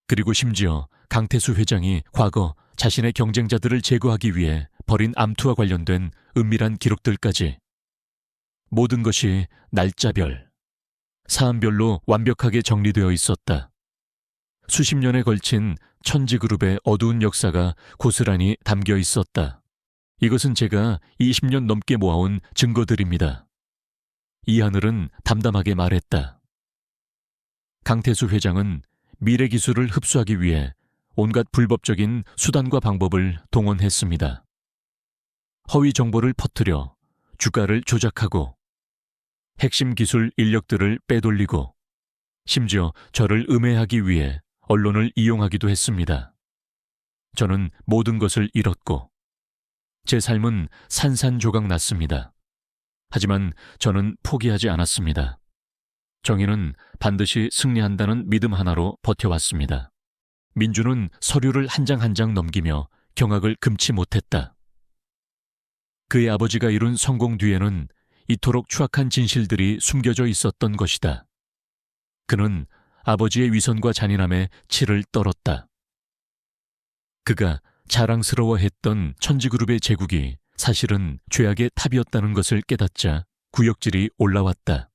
그리고 심지어 강태수 회장이 과거 자신의 경쟁자들을 제거하기 위해 벌인 암투와 관련된 은밀한 기록들까지 모든 것이 날짜별, 사안별로 완벽하게 정리되어 있었다. 수십 년에 걸친 천지그룹의 어두운 역사가 고스란히 담겨 있었다. 이것은 제가 20년 넘게 모아온 증거들입니다. 이하늘은 담담하게 말했다. 강태수 회장은 미래 기술을 흡수하기 위해 온갖 불법적인 수단과 방법을 동원했습니다. 허위 정보를 퍼뜨려 주가를 조작하고 핵심 기술 인력들을 빼돌리고 심지어 저를 음해하기 위해 언론을 이용하기도 했습니다. 저는 모든 것을 잃었고 제 삶은 산산조각 났습니다. 하지만 저는 포기하지 않았습니다. 정의는 반드시 승리한다는 믿음 하나로 버텨왔습니다. 민주는 서류를 한 장 한 장 넘기며 경악을 금치 못했다. 그의 아버지가 이룬 성공 뒤에는 이토록 추악한 진실들이 숨겨져 있었던 것이다. 그는 아버지의 위선과 잔인함에 치를 떨었다. 그가 자랑스러워했던 천지그룹의 제국이 사실은 죄악의 탑이었다는 것을 깨닫자 구역질이 올라왔다.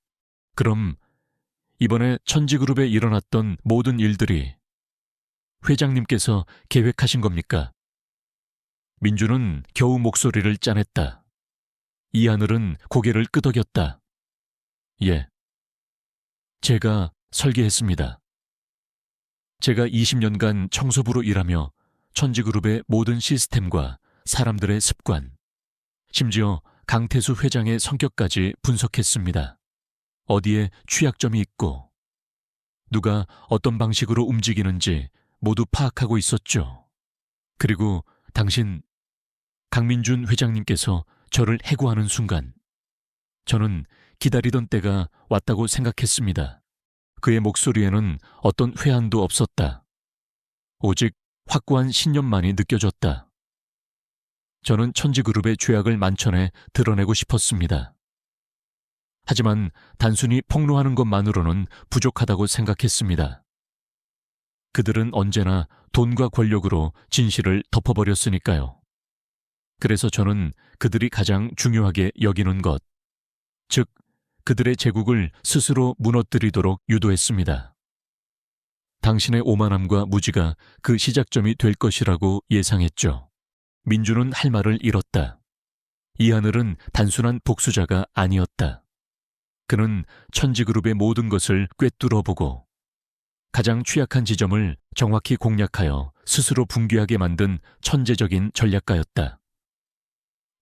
그럼 이번에 천지그룹에 일어났던 모든 일들이 회장님께서 계획하신 겁니까? 민주는 겨우 목소리를 짜냈다. 이하늘은 고개를 끄덕였다. 예. 제가 설계했습니다. 제가 20년간 청소부로 일하며 천지그룹의 모든 시스템과 사람들의 습관, 심지어 강태수 회장의 성격까지 분석했습니다. 어디에 취약점이 있고 누가 어떤 방식으로 움직이는지 모두 파악하고 있었죠. 그리고 당신 강민준 회장님께서 저를 해고하는 순간 저는 기다리던 때가 왔다고 생각했습니다. 그의 목소리에는 어떤 회한도 없었다. 오직 확고한 신념만이 느껴졌다. 저는 천지그룹의 죄악을 만천에 드러내고 싶었습니다. 하지만 단순히 폭로하는 것만으로는 부족하다고 생각했습니다. 그들은 언제나 돈과 권력으로 진실을 덮어버렸으니까요. 그래서 저는 그들이 가장 중요하게 여기는 것, 즉 그들의 제국을 스스로 무너뜨리도록 유도했습니다. 당신의 오만함과 무지가 그 시작점이 될 것이라고 예상했죠. 민주는 할 말을 잃었다. 이하늘은 단순한 복수자가 아니었다. 그는 천지그룹의 모든 것을 꿰뚫어보고 가장 취약한 지점을 정확히 공략하여 스스로 붕괴하게 만든 천재적인 전략가였다.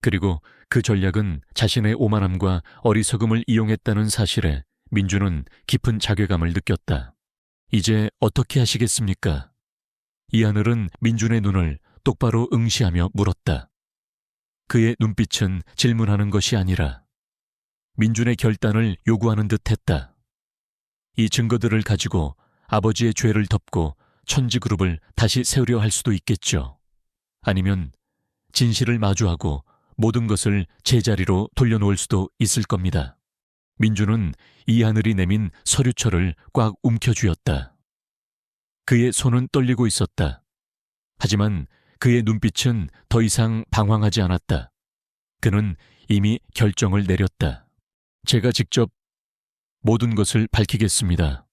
그리고 그 전략은 자신의 오만함과 어리석음을 이용했다는 사실에 민주는 깊은 자괴감을 느꼈다. 이제 어떻게 하시겠습니까? 이하늘은 민준의 눈을 똑바로 응시하며 물었다. 그의 눈빛은 질문하는 것이 아니라 민준의 결단을 요구하는 듯했다. 이 증거들을 가지고 아버지의 죄를 덮고 천지그룹을 다시 세우려 할 수도 있겠죠. 아니면 진실을 마주하고 모든 것을 제자리로 돌려놓을 수도 있을 겁니다. 민주는 이하늘이 내민 서류철을 꽉 움켜쥐었다. 그의 손은 떨리고 있었다. 하지만 그의 눈빛은 더 이상 방황하지 않았다. 그는 이미 결정을 내렸다. 제가 직접 모든 것을 밝히겠습니다.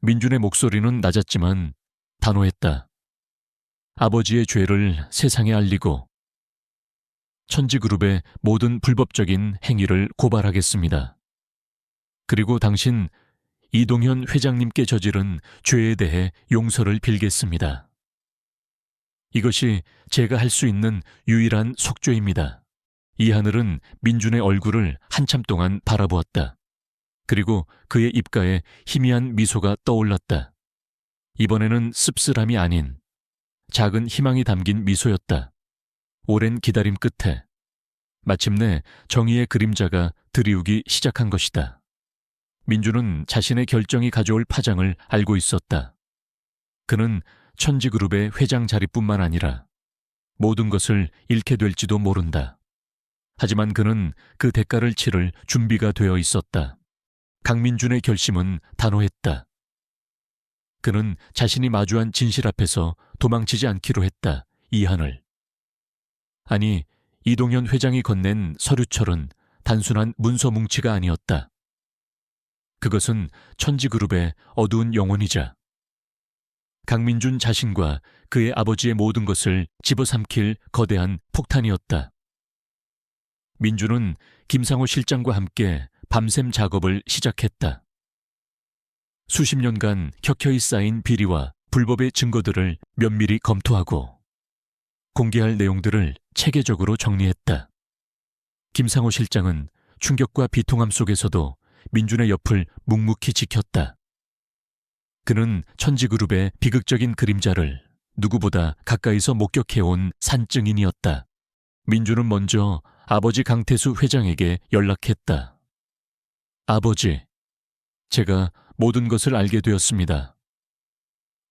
민준의 목소리는 낮았지만 단호했다. 아버지의 죄를 세상에 알리고 천지그룹의 모든 불법적인 행위를 고발하겠습니다. 그리고 당신 이동현 회장님께 저지른 죄에 대해 용서를 빌겠습니다. 이것이 제가 할 수 있는 유일한 속죄입니다. 이하늘은 민준의 얼굴을 한참 동안 바라보았다. 그리고 그의 입가에 희미한 미소가 떠올랐다. 이번에는 씁쓸함이 아닌 작은 희망이 담긴 미소였다. 오랜 기다림 끝에 마침내 정의의 그림자가 드리우기 시작한 것이다. 민주는 자신의 결정이 가져올 파장을 알고 있었다. 그는 천지그룹의 회장 자리뿐만 아니라 모든 것을 잃게 될지도 모른다. 하지만 그는 그 대가를 치를 준비가 되어 있었다. 강민준의 결심은 단호했다. 그는 자신이 마주한 진실 앞에서 도망치지 않기로 했다. 이하늘. 아니, 이동현 회장이 건넨 서류철은 단순한 문서 뭉치가 아니었다. 그것은 천지그룹의 어두운 영혼이자 강민준 자신과 그의 아버지의 모든 것을 집어삼킬 거대한 폭탄이었다. 민준은 김상호 실장과 함께 밤샘 작업을 시작했다. 수십 년간 켜켜이 쌓인 비리와 불법의 증거들을 면밀히 검토하고 공개할 내용들을 체계적으로 정리했다. 김상호 실장은 충격과 비통함 속에서도 민준의 옆을 묵묵히 지켰다. 그는 천지그룹의 비극적인 그림자를 누구보다 가까이서 목격해온 산증인이었다. 민준은 먼저 아버지 강태수 회장에게 연락했다. 아버지, 제가 모든 것을 알게 되었습니다.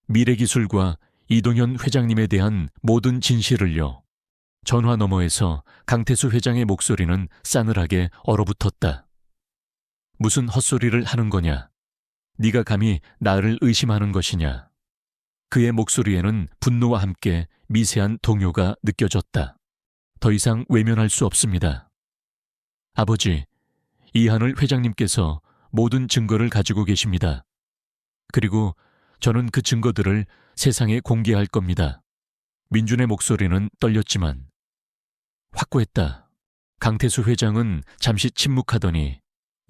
미래기술과 이동현 회장님에 대한 모든 진실을요. 전화 너머에서 강태수 회장의 목소리는 싸늘하게 얼어붙었다. 무슨 헛소리를 하는 거냐? 네가 감히 나를 의심하는 것이냐? 그의 목소리에는 분노와 함께 미세한 동요가 느껴졌다. 더 이상 외면할 수 없습니다. 아버지, 이하늘 회장님께서 모든 증거를 가지고 계십니다. 그리고 저는 그 증거들을 세상에 공개할 겁니다. 민준의 목소리는 떨렸지만 확고했다. 강태수 회장은 잠시 침묵하더니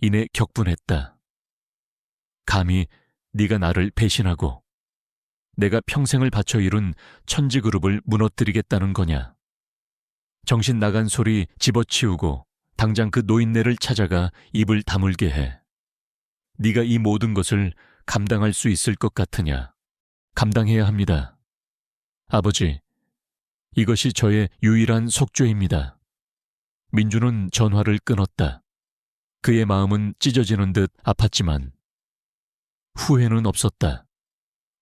이내 격분했다. 감히 네가 나를 배신하고 내가 평생을 바쳐 이룬 천지그룹을 무너뜨리겠다는 거냐. 정신 나간 소리 집어치우고 당장 그 노인네를 찾아가 입을 다물게 해. 네가 이 모든 것을 감당할 수 있을 것 같으냐. 감당해야 합니다. 아버지, 이것이 저의 유일한 속죄입니다. 민준은 전화를 끊었다. 그의 마음은 찢어지는 듯 아팠지만 후회는 없었다.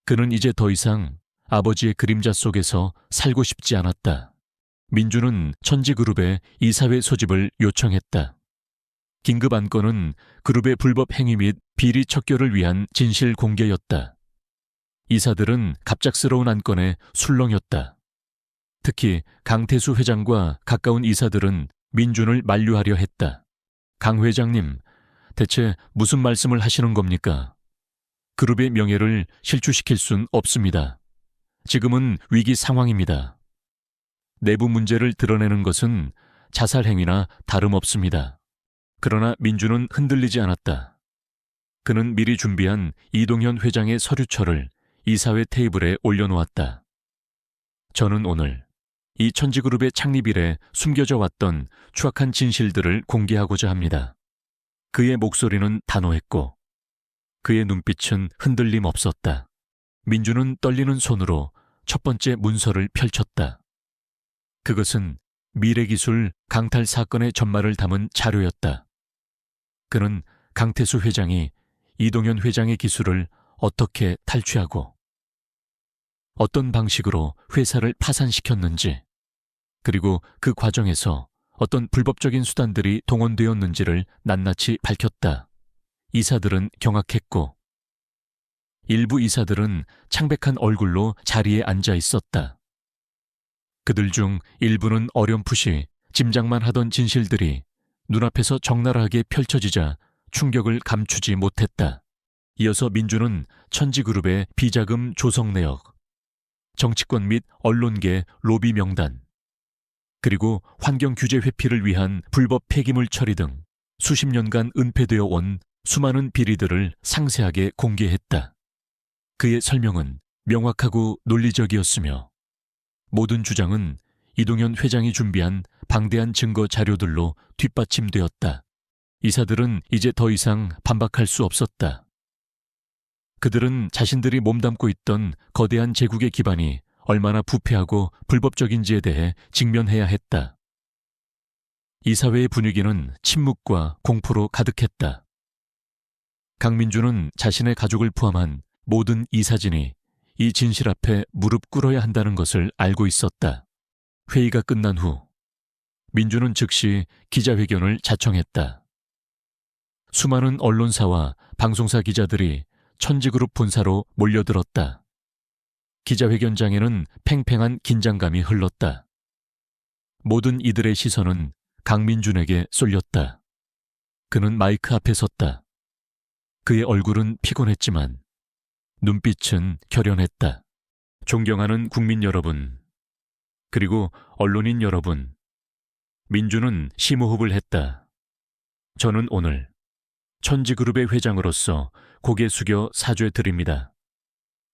그는 이제 더 이상 아버지의 그림자 속에서 살고 싶지 않았다. 민준은 천지그룹의 이사회 소집을 요청했다. 긴급 안건은 그룹의 불법 행위 및 비리 척결을 위한 진실 공개였다. 이사들은 갑작스러운 안건에 술렁였다. 특히 강태수 회장과 가까운 이사들은 민준을 만류하려 했다. 강 회장님, 대체 무슨 말씀을 하시는 겁니까? 그룹의 명예를 실추시킬 순 없습니다. 지금은 위기 상황입니다. 내부 문제를 드러내는 것은 자살 행위나 다름없습니다. 그러나 민준은 흔들리지 않았다. 그는 미리 준비한 이동현 회장의 서류철을 이사회 테이블에 올려놓았다. 저는 오늘 이 천지그룹의 창립 이래 숨겨져 왔던 추악한 진실들을 공개하고자 합니다. 그의 목소리는 단호했고 그의 눈빛은 흔들림 없었다. 민준은 떨리는 손으로 첫 번째 문서를 펼쳤다. 그것은 미래기술 강탈 사건의 전말을 담은 자료였다. 그는 강태수 회장이 이동현 회장의 기술을 어떻게 탈취하고 어떤 방식으로 회사를 파산시켰는지, 그리고 그 과정에서 어떤 불법적인 수단들이 동원되었는지를 낱낱이 밝혔다. 이사들은 경악했고 일부 이사들은 창백한 얼굴로 자리에 앉아 있었다. 그들 중 일부는 어렴풋이 짐작만 하던 진실들이 눈앞에서 적나라하게 펼쳐지자 충격을 감추지 못했다. 이어서 민준은 천지그룹의 비자금 조성 내역, 정치권 및 언론계 로비 명단, 그리고 환경규제 회피를 위한 불법 폐기물 처리 등 수십 년간 은폐되어 온 수많은 비리들을 상세하게 공개했다. 그의 설명은 명확하고 논리적이었으며 모든 주장은 이동현 회장이 준비한 방대한 증거 자료들로 뒷받침되었다. 이사들은 이제 더 이상 반박할 수 없었다. 그들은 자신들이 몸담고 있던 거대한 제국의 기반이 얼마나 부패하고 불법적인지에 대해 직면해야 했다. 이사회의 분위기는 침묵과 공포로 가득했다. 강민주는 자신의 가족을 포함한 모든 이사진이 이 진실 앞에 무릎 꿇어야 한다는 것을 알고 있었다. 회의가 끝난 후 민주는 즉시 기자회견을 자청했다. 수많은 언론사와 방송사 기자들이 천지그룹 본사로 몰려들었다. 기자회견장에는 팽팽한 긴장감이 흘렀다. 모든 이들의 시선은 강민준에게 쏠렸다. 그는 마이크 앞에 섰다. 그의 얼굴은 피곤했지만 눈빛은 결연했다. 존경하는 국민 여러분, 그리고 언론인 여러분, 민주는 심호흡을 했다. 저는 오늘 천지그룹의 회장으로서 고개 숙여 사죄드립니다.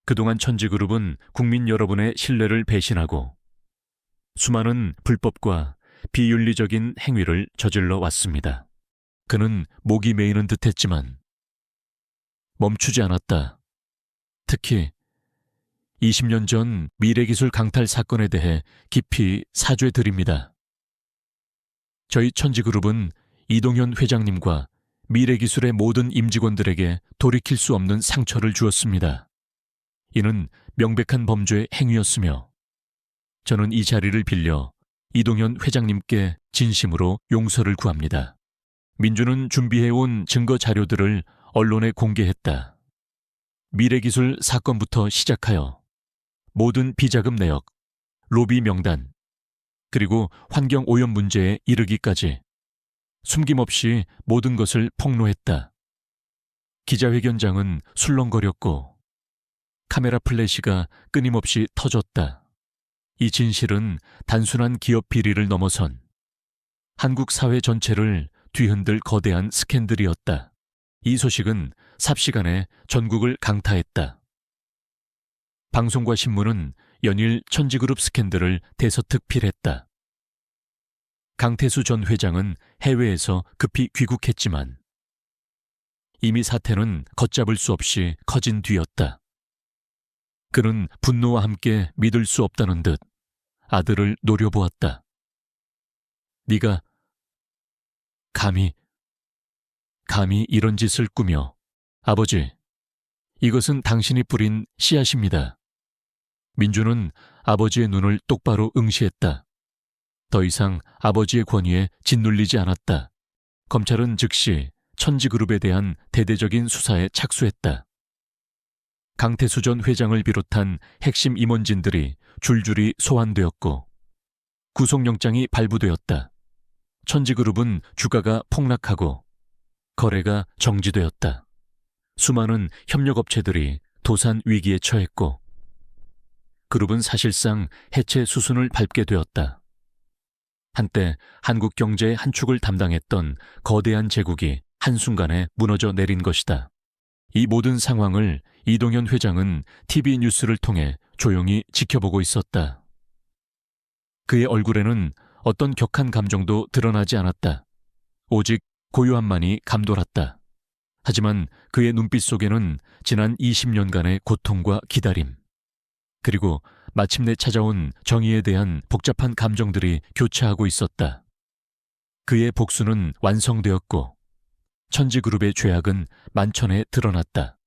그동안 천지그룹은 국민 여러분의 신뢰를 배신하고 수많은 불법과 비윤리적인 행위를 저질러 왔습니다. 그는 목이 메이는 듯했지만 멈추지 않았다. 특히 20년 전 미래기술 강탈 사건에 대해 깊이 사죄드립니다. 저희 천지그룹은 이동현 회장님과 미래기술의 모든 임직원들에게 돌이킬 수 없는 상처를 주었습니다. 이는 명백한 범죄의 행위였으며 저는 이 자리를 빌려 이동현 회장님께 진심으로 용서를 구합니다. 민주는 준비해온 증거 자료들을 언론에 공개했다. 미래기술 사건부터 시작하여 모든 비자금 내역, 로비 명단, 그리고 환경오염 문제에 이르기까지 숨김없이 모든 것을 폭로했다. 기자회견장은 술렁거렸고 카메라 플래시가 끊임없이 터졌다. 이 진실은 단순한 기업 비리를 넘어선 한국 사회 전체를 뒤흔들 거대한 스캔들이었다. 이 소식은 삽시간에 전국을 강타했다. 방송과 신문은 연일 천지그룹 스캔들을 대서특필했다. 강태수 전 회장은 해외에서 급히 귀국했지만 이미 사태는 걷잡을 수 없이 커진 뒤였다. 그는 분노와 함께 믿을 수 없다는 듯 아들을 노려보았다. 네가 감히 이런 짓을 꾸며. 아버지, 이것은 당신이 뿌린 씨앗입니다. 민주는 아버지의 눈을 똑바로 응시했다. 더 이상 아버지의 권위에 짓눌리지 않았다. 검찰은 즉시 천지그룹에 대한 대대적인 수사에 착수했다. 강태수 전 회장을 비롯한 핵심 임원진들이 줄줄이 소환되었고 구속영장이 발부되었다. 천지그룹은 주가가 폭락하고 거래가 정지되었다. 수많은 협력업체들이 도산 위기에 처했고 그룹은 사실상 해체 수순을 밟게 되었다. 한때 한국 경제의 한 축을 담당했던 거대한 제국이 한순간에 무너져 내린 것이다. 이 모든 상황을 이동현 회장은 TV 뉴스를 통해 조용히 지켜보고 있었다. 그의 얼굴에는 어떤 격한 감정도 드러나지 않았다. 오직 고요함만이 감돌았다. 하지만 그의 눈빛 속에는 지난 20년간의 고통과 기다림, 그리고 마침내 찾아온 정의에 대한 복잡한 감정들이 교차하고 있었다. 그의 복수는 완성되었고 천지그룹의 죄악은 만천에 드러났다.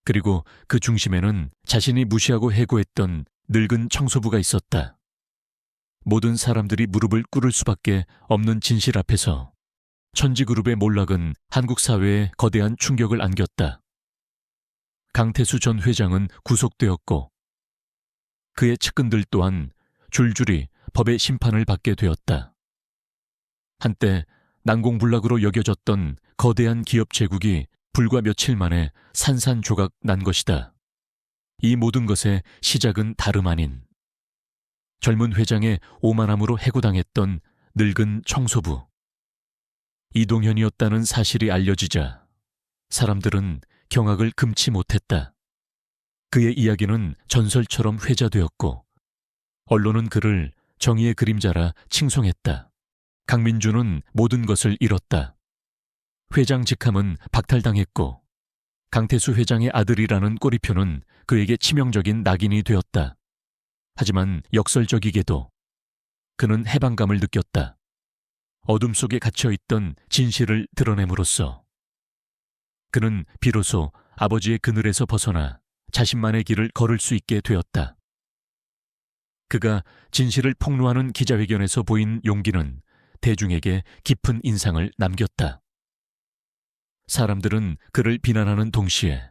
그리고 그 중심에는 자신이 무시하고 해고했던 늙은 청소부가 있었다. 모든 사람들이 무릎을 꿇을 수밖에 없는 진실 앞에서 천지그룹의 몰락은 한국 사회에 거대한 충격을 안겼다. 강태수 전 회장은 구속되었고 그의 측근들 또한 줄줄이 법의 심판을 받게 되었다. 한때 난공불락으로 여겨졌던 거대한 기업 제국이 불과 며칠 만에 산산조각 난 것이다. 이 모든 것의 시작은 다름 아닌 젊은 회장의 오만함으로 해고당했던 늙은 청소부. 이동현이었다는 사실이 알려지자 사람들은 경악을 금치 못했다. 그의 이야기는 전설처럼 회자되었고 언론은 그를 정의의 그림자라 칭송했다. 강민주는 모든 것을 잃었다. 회장 직함은 박탈당했고 강태수 회장의 아들이라는 꼬리표는 그에게 치명적인 낙인이 되었다. 하지만 역설적이게도 그는 해방감을 느꼈다. 어둠 속에 갇혀있던 진실을 드러냄으로써 그는 비로소 아버지의 그늘에서 벗어나 자신만의 길을 걸을 수 있게 되었다. 그가 진실을 폭로하는 기자회견에서 보인 용기는 대중에게 깊은 인상을 남겼다. 사람들은 그를 비난하는 동시에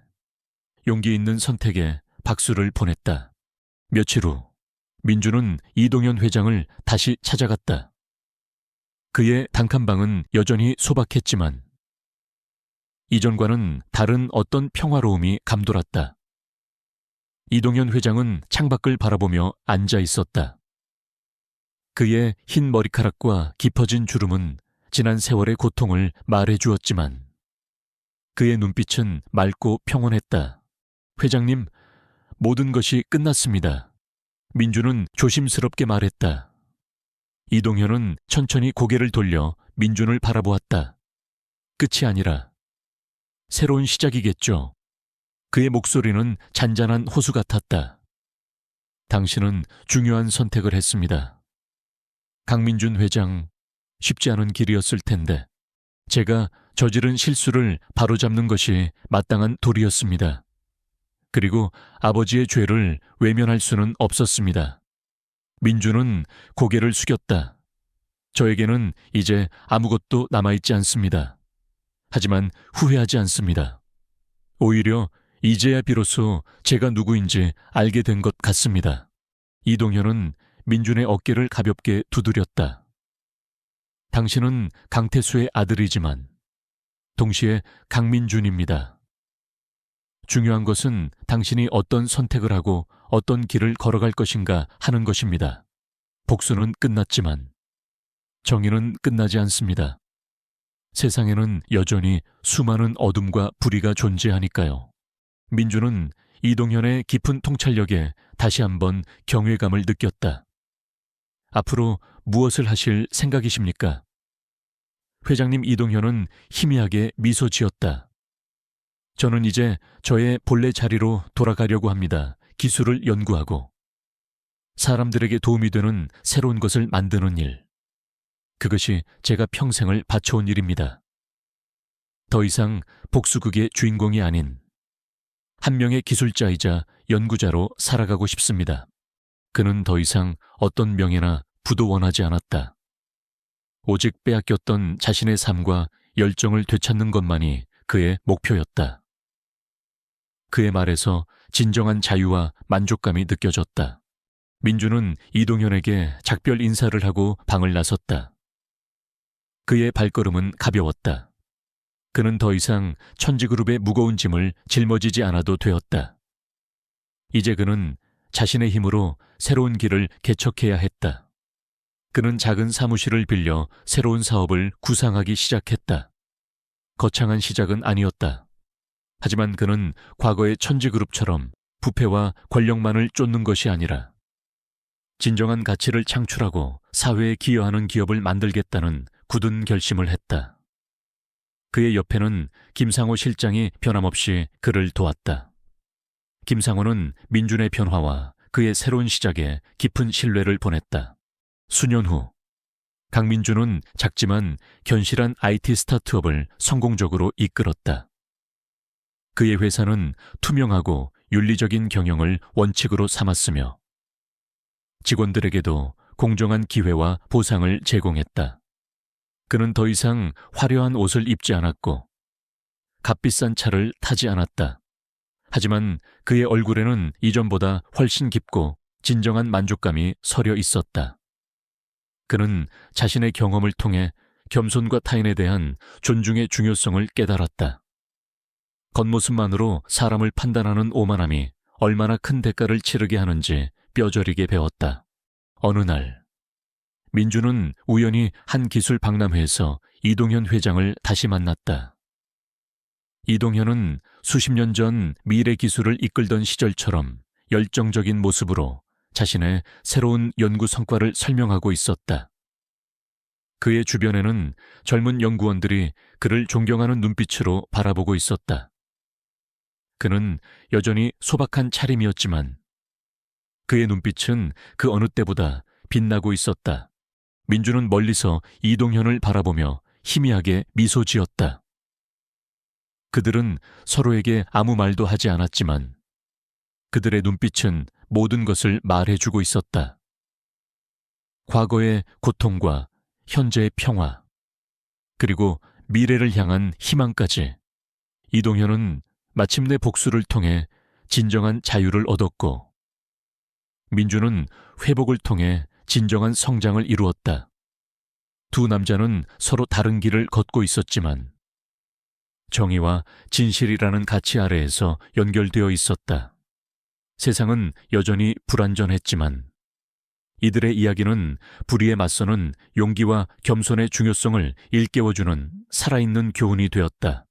용기 있는 선택에 박수를 보냈다. 며칠 후 민주는 이동현 회장을 다시 찾아갔다. 그의 단칸방은 여전히 소박했지만 이전과는 다른 어떤 평화로움이 감돌았다. 이동현 회장은 창밖을 바라보며 앉아 있었다. 그의 흰 머리카락과 깊어진 주름은 지난 세월의 고통을 말해주었지만 그의 눈빛은 맑고 평온했다. 회장님, 모든 것이 끝났습니다. 민주는 조심스럽게 말했다. 이동현은 천천히 고개를 돌려 민준을 바라보았다. 끝이 아니라 새로운 시작이겠죠. 그의 목소리는 잔잔한 호수 같았다. 당신은 중요한 선택을 했습니다. 강민준 회장, 쉽지 않은 길이었을 텐데 제가 저지른 실수를 바로잡는 것이 마땅한 도리였습니다. 그리고 아버지의 죄를 외면할 수는 없었습니다. 민주는 고개를 숙였다. 저에게는 이제 아무것도 남아있지 않습니다. 하지만 후회하지 않습니다. 오히려 이제야 비로소 제가 누구인지 알게 된 것 같습니다. 이동현은 민준의 어깨를 가볍게 두드렸다. 당신은 강태수의 아들이지만 동시에 강민준입니다. 중요한 것은 당신이 어떤 선택을 하고 어떤 길을 걸어갈 것인가 하는 것입니다. 복수는 끝났지만 정의는 끝나지 않습니다. 세상에는 여전히 수많은 어둠과 불의가 존재하니까요. 민주는 이동현의 깊은 통찰력에 다시 한번 경외감을 느꼈다. 앞으로 무엇을 하실 생각이십니까? 회장님, 이동현은 희미하게 미소 지었다. 저는 이제 저의 본래 자리로 돌아가려고 합니다. 기술을 연구하고 사람들에게 도움이 되는 새로운 것을 만드는 일. 그것이 제가 평생을 바쳐온 일입니다. 더 이상 복수극의 주인공이 아닌 한 명의 기술자이자 연구자로 살아가고 싶습니다. 그는 더 이상 어떤 명예나 부도 원하지 않았다. 오직 빼앗겼던 자신의 삶과 열정을 되찾는 것만이 그의 목표였다. 그의 말에서 진정한 자유와 만족감이 느껴졌다. 민주는 이동현에게 작별 인사를 하고 방을 나섰다. 그의 발걸음은 가벼웠다. 그는 더 이상 천지그룹의 무거운 짐을 짊어지지 않아도 되었다. 이제 그는 자신의 힘으로 새로운 길을 개척해야 했다. 그는 작은 사무실을 빌려 새로운 사업을 구상하기 시작했다. 거창한 시작은 아니었다. 하지만 그는 과거의 천지그룹처럼 부패와 권력만을 쫓는 것이 아니라 진정한 가치를 창출하고 사회에 기여하는 기업을 만들겠다는 굳은 결심을 했다. 그의 옆에는 김상호 실장이 변함없이 그를 도왔다. 김상호는 민준의 변화와 그의 새로운 시작에 깊은 신뢰를 보냈다. 수년 후 강민준은 작지만 견실한 IT 스타트업을 성공적으로 이끌었다. 그의 회사는 투명하고 윤리적인 경영을 원칙으로 삼았으며 직원들에게도 공정한 기회와 보상을 제공했다. 그는 더 이상 화려한 옷을 입지 않았고 값비싼 차를 타지 않았다. 하지만 그의 얼굴에는 이전보다 훨씬 깊고 진정한 만족감이 서려 있었다. 그는 자신의 경험을 통해 겸손과 타인에 대한 존중의 중요성을 깨달았다. 겉모습만으로 사람을 판단하는 오만함이 얼마나 큰 대가를 치르게 하는지 뼈저리게 배웠다. 어느 날 민주는 우연히 한 기술 박람회에서 이동현 회장을 다시 만났다. 이동현은 수십 년 전 미래 기술을 이끌던 시절처럼 열정적인 모습으로 자신의 새로운 연구 성과를 설명하고 있었다. 그의 주변에는 젊은 연구원들이 그를 존경하는 눈빛으로 바라보고 있었다. 그는 여전히 소박한 차림이었지만 그의 눈빛은 그 어느 때보다 빛나고 있었다. 민주는 멀리서 이동현을 바라보며 희미하게 미소 지었다. 그들은 서로에게 아무 말도 하지 않았지만 그들의 눈빛은 모든 것을 말해주고 있었다. 과거의 고통과 현재의 평화, 그리고 미래를 향한 희망까지. 이동현은 마침내 복수를 통해 진정한 자유를 얻었고, 민주는 회복을 통해 진정한 성장을 이루었다. 두 남자는 서로 다른 길을 걷고 있었지만 정의와 진실이라는 가치 아래에서 연결되어 있었다. 세상은 여전히 불완전했지만 이들의 이야기는 불의에 맞서는 용기와 겸손의 중요성을 일깨워주는 살아있는 교훈이 되었다.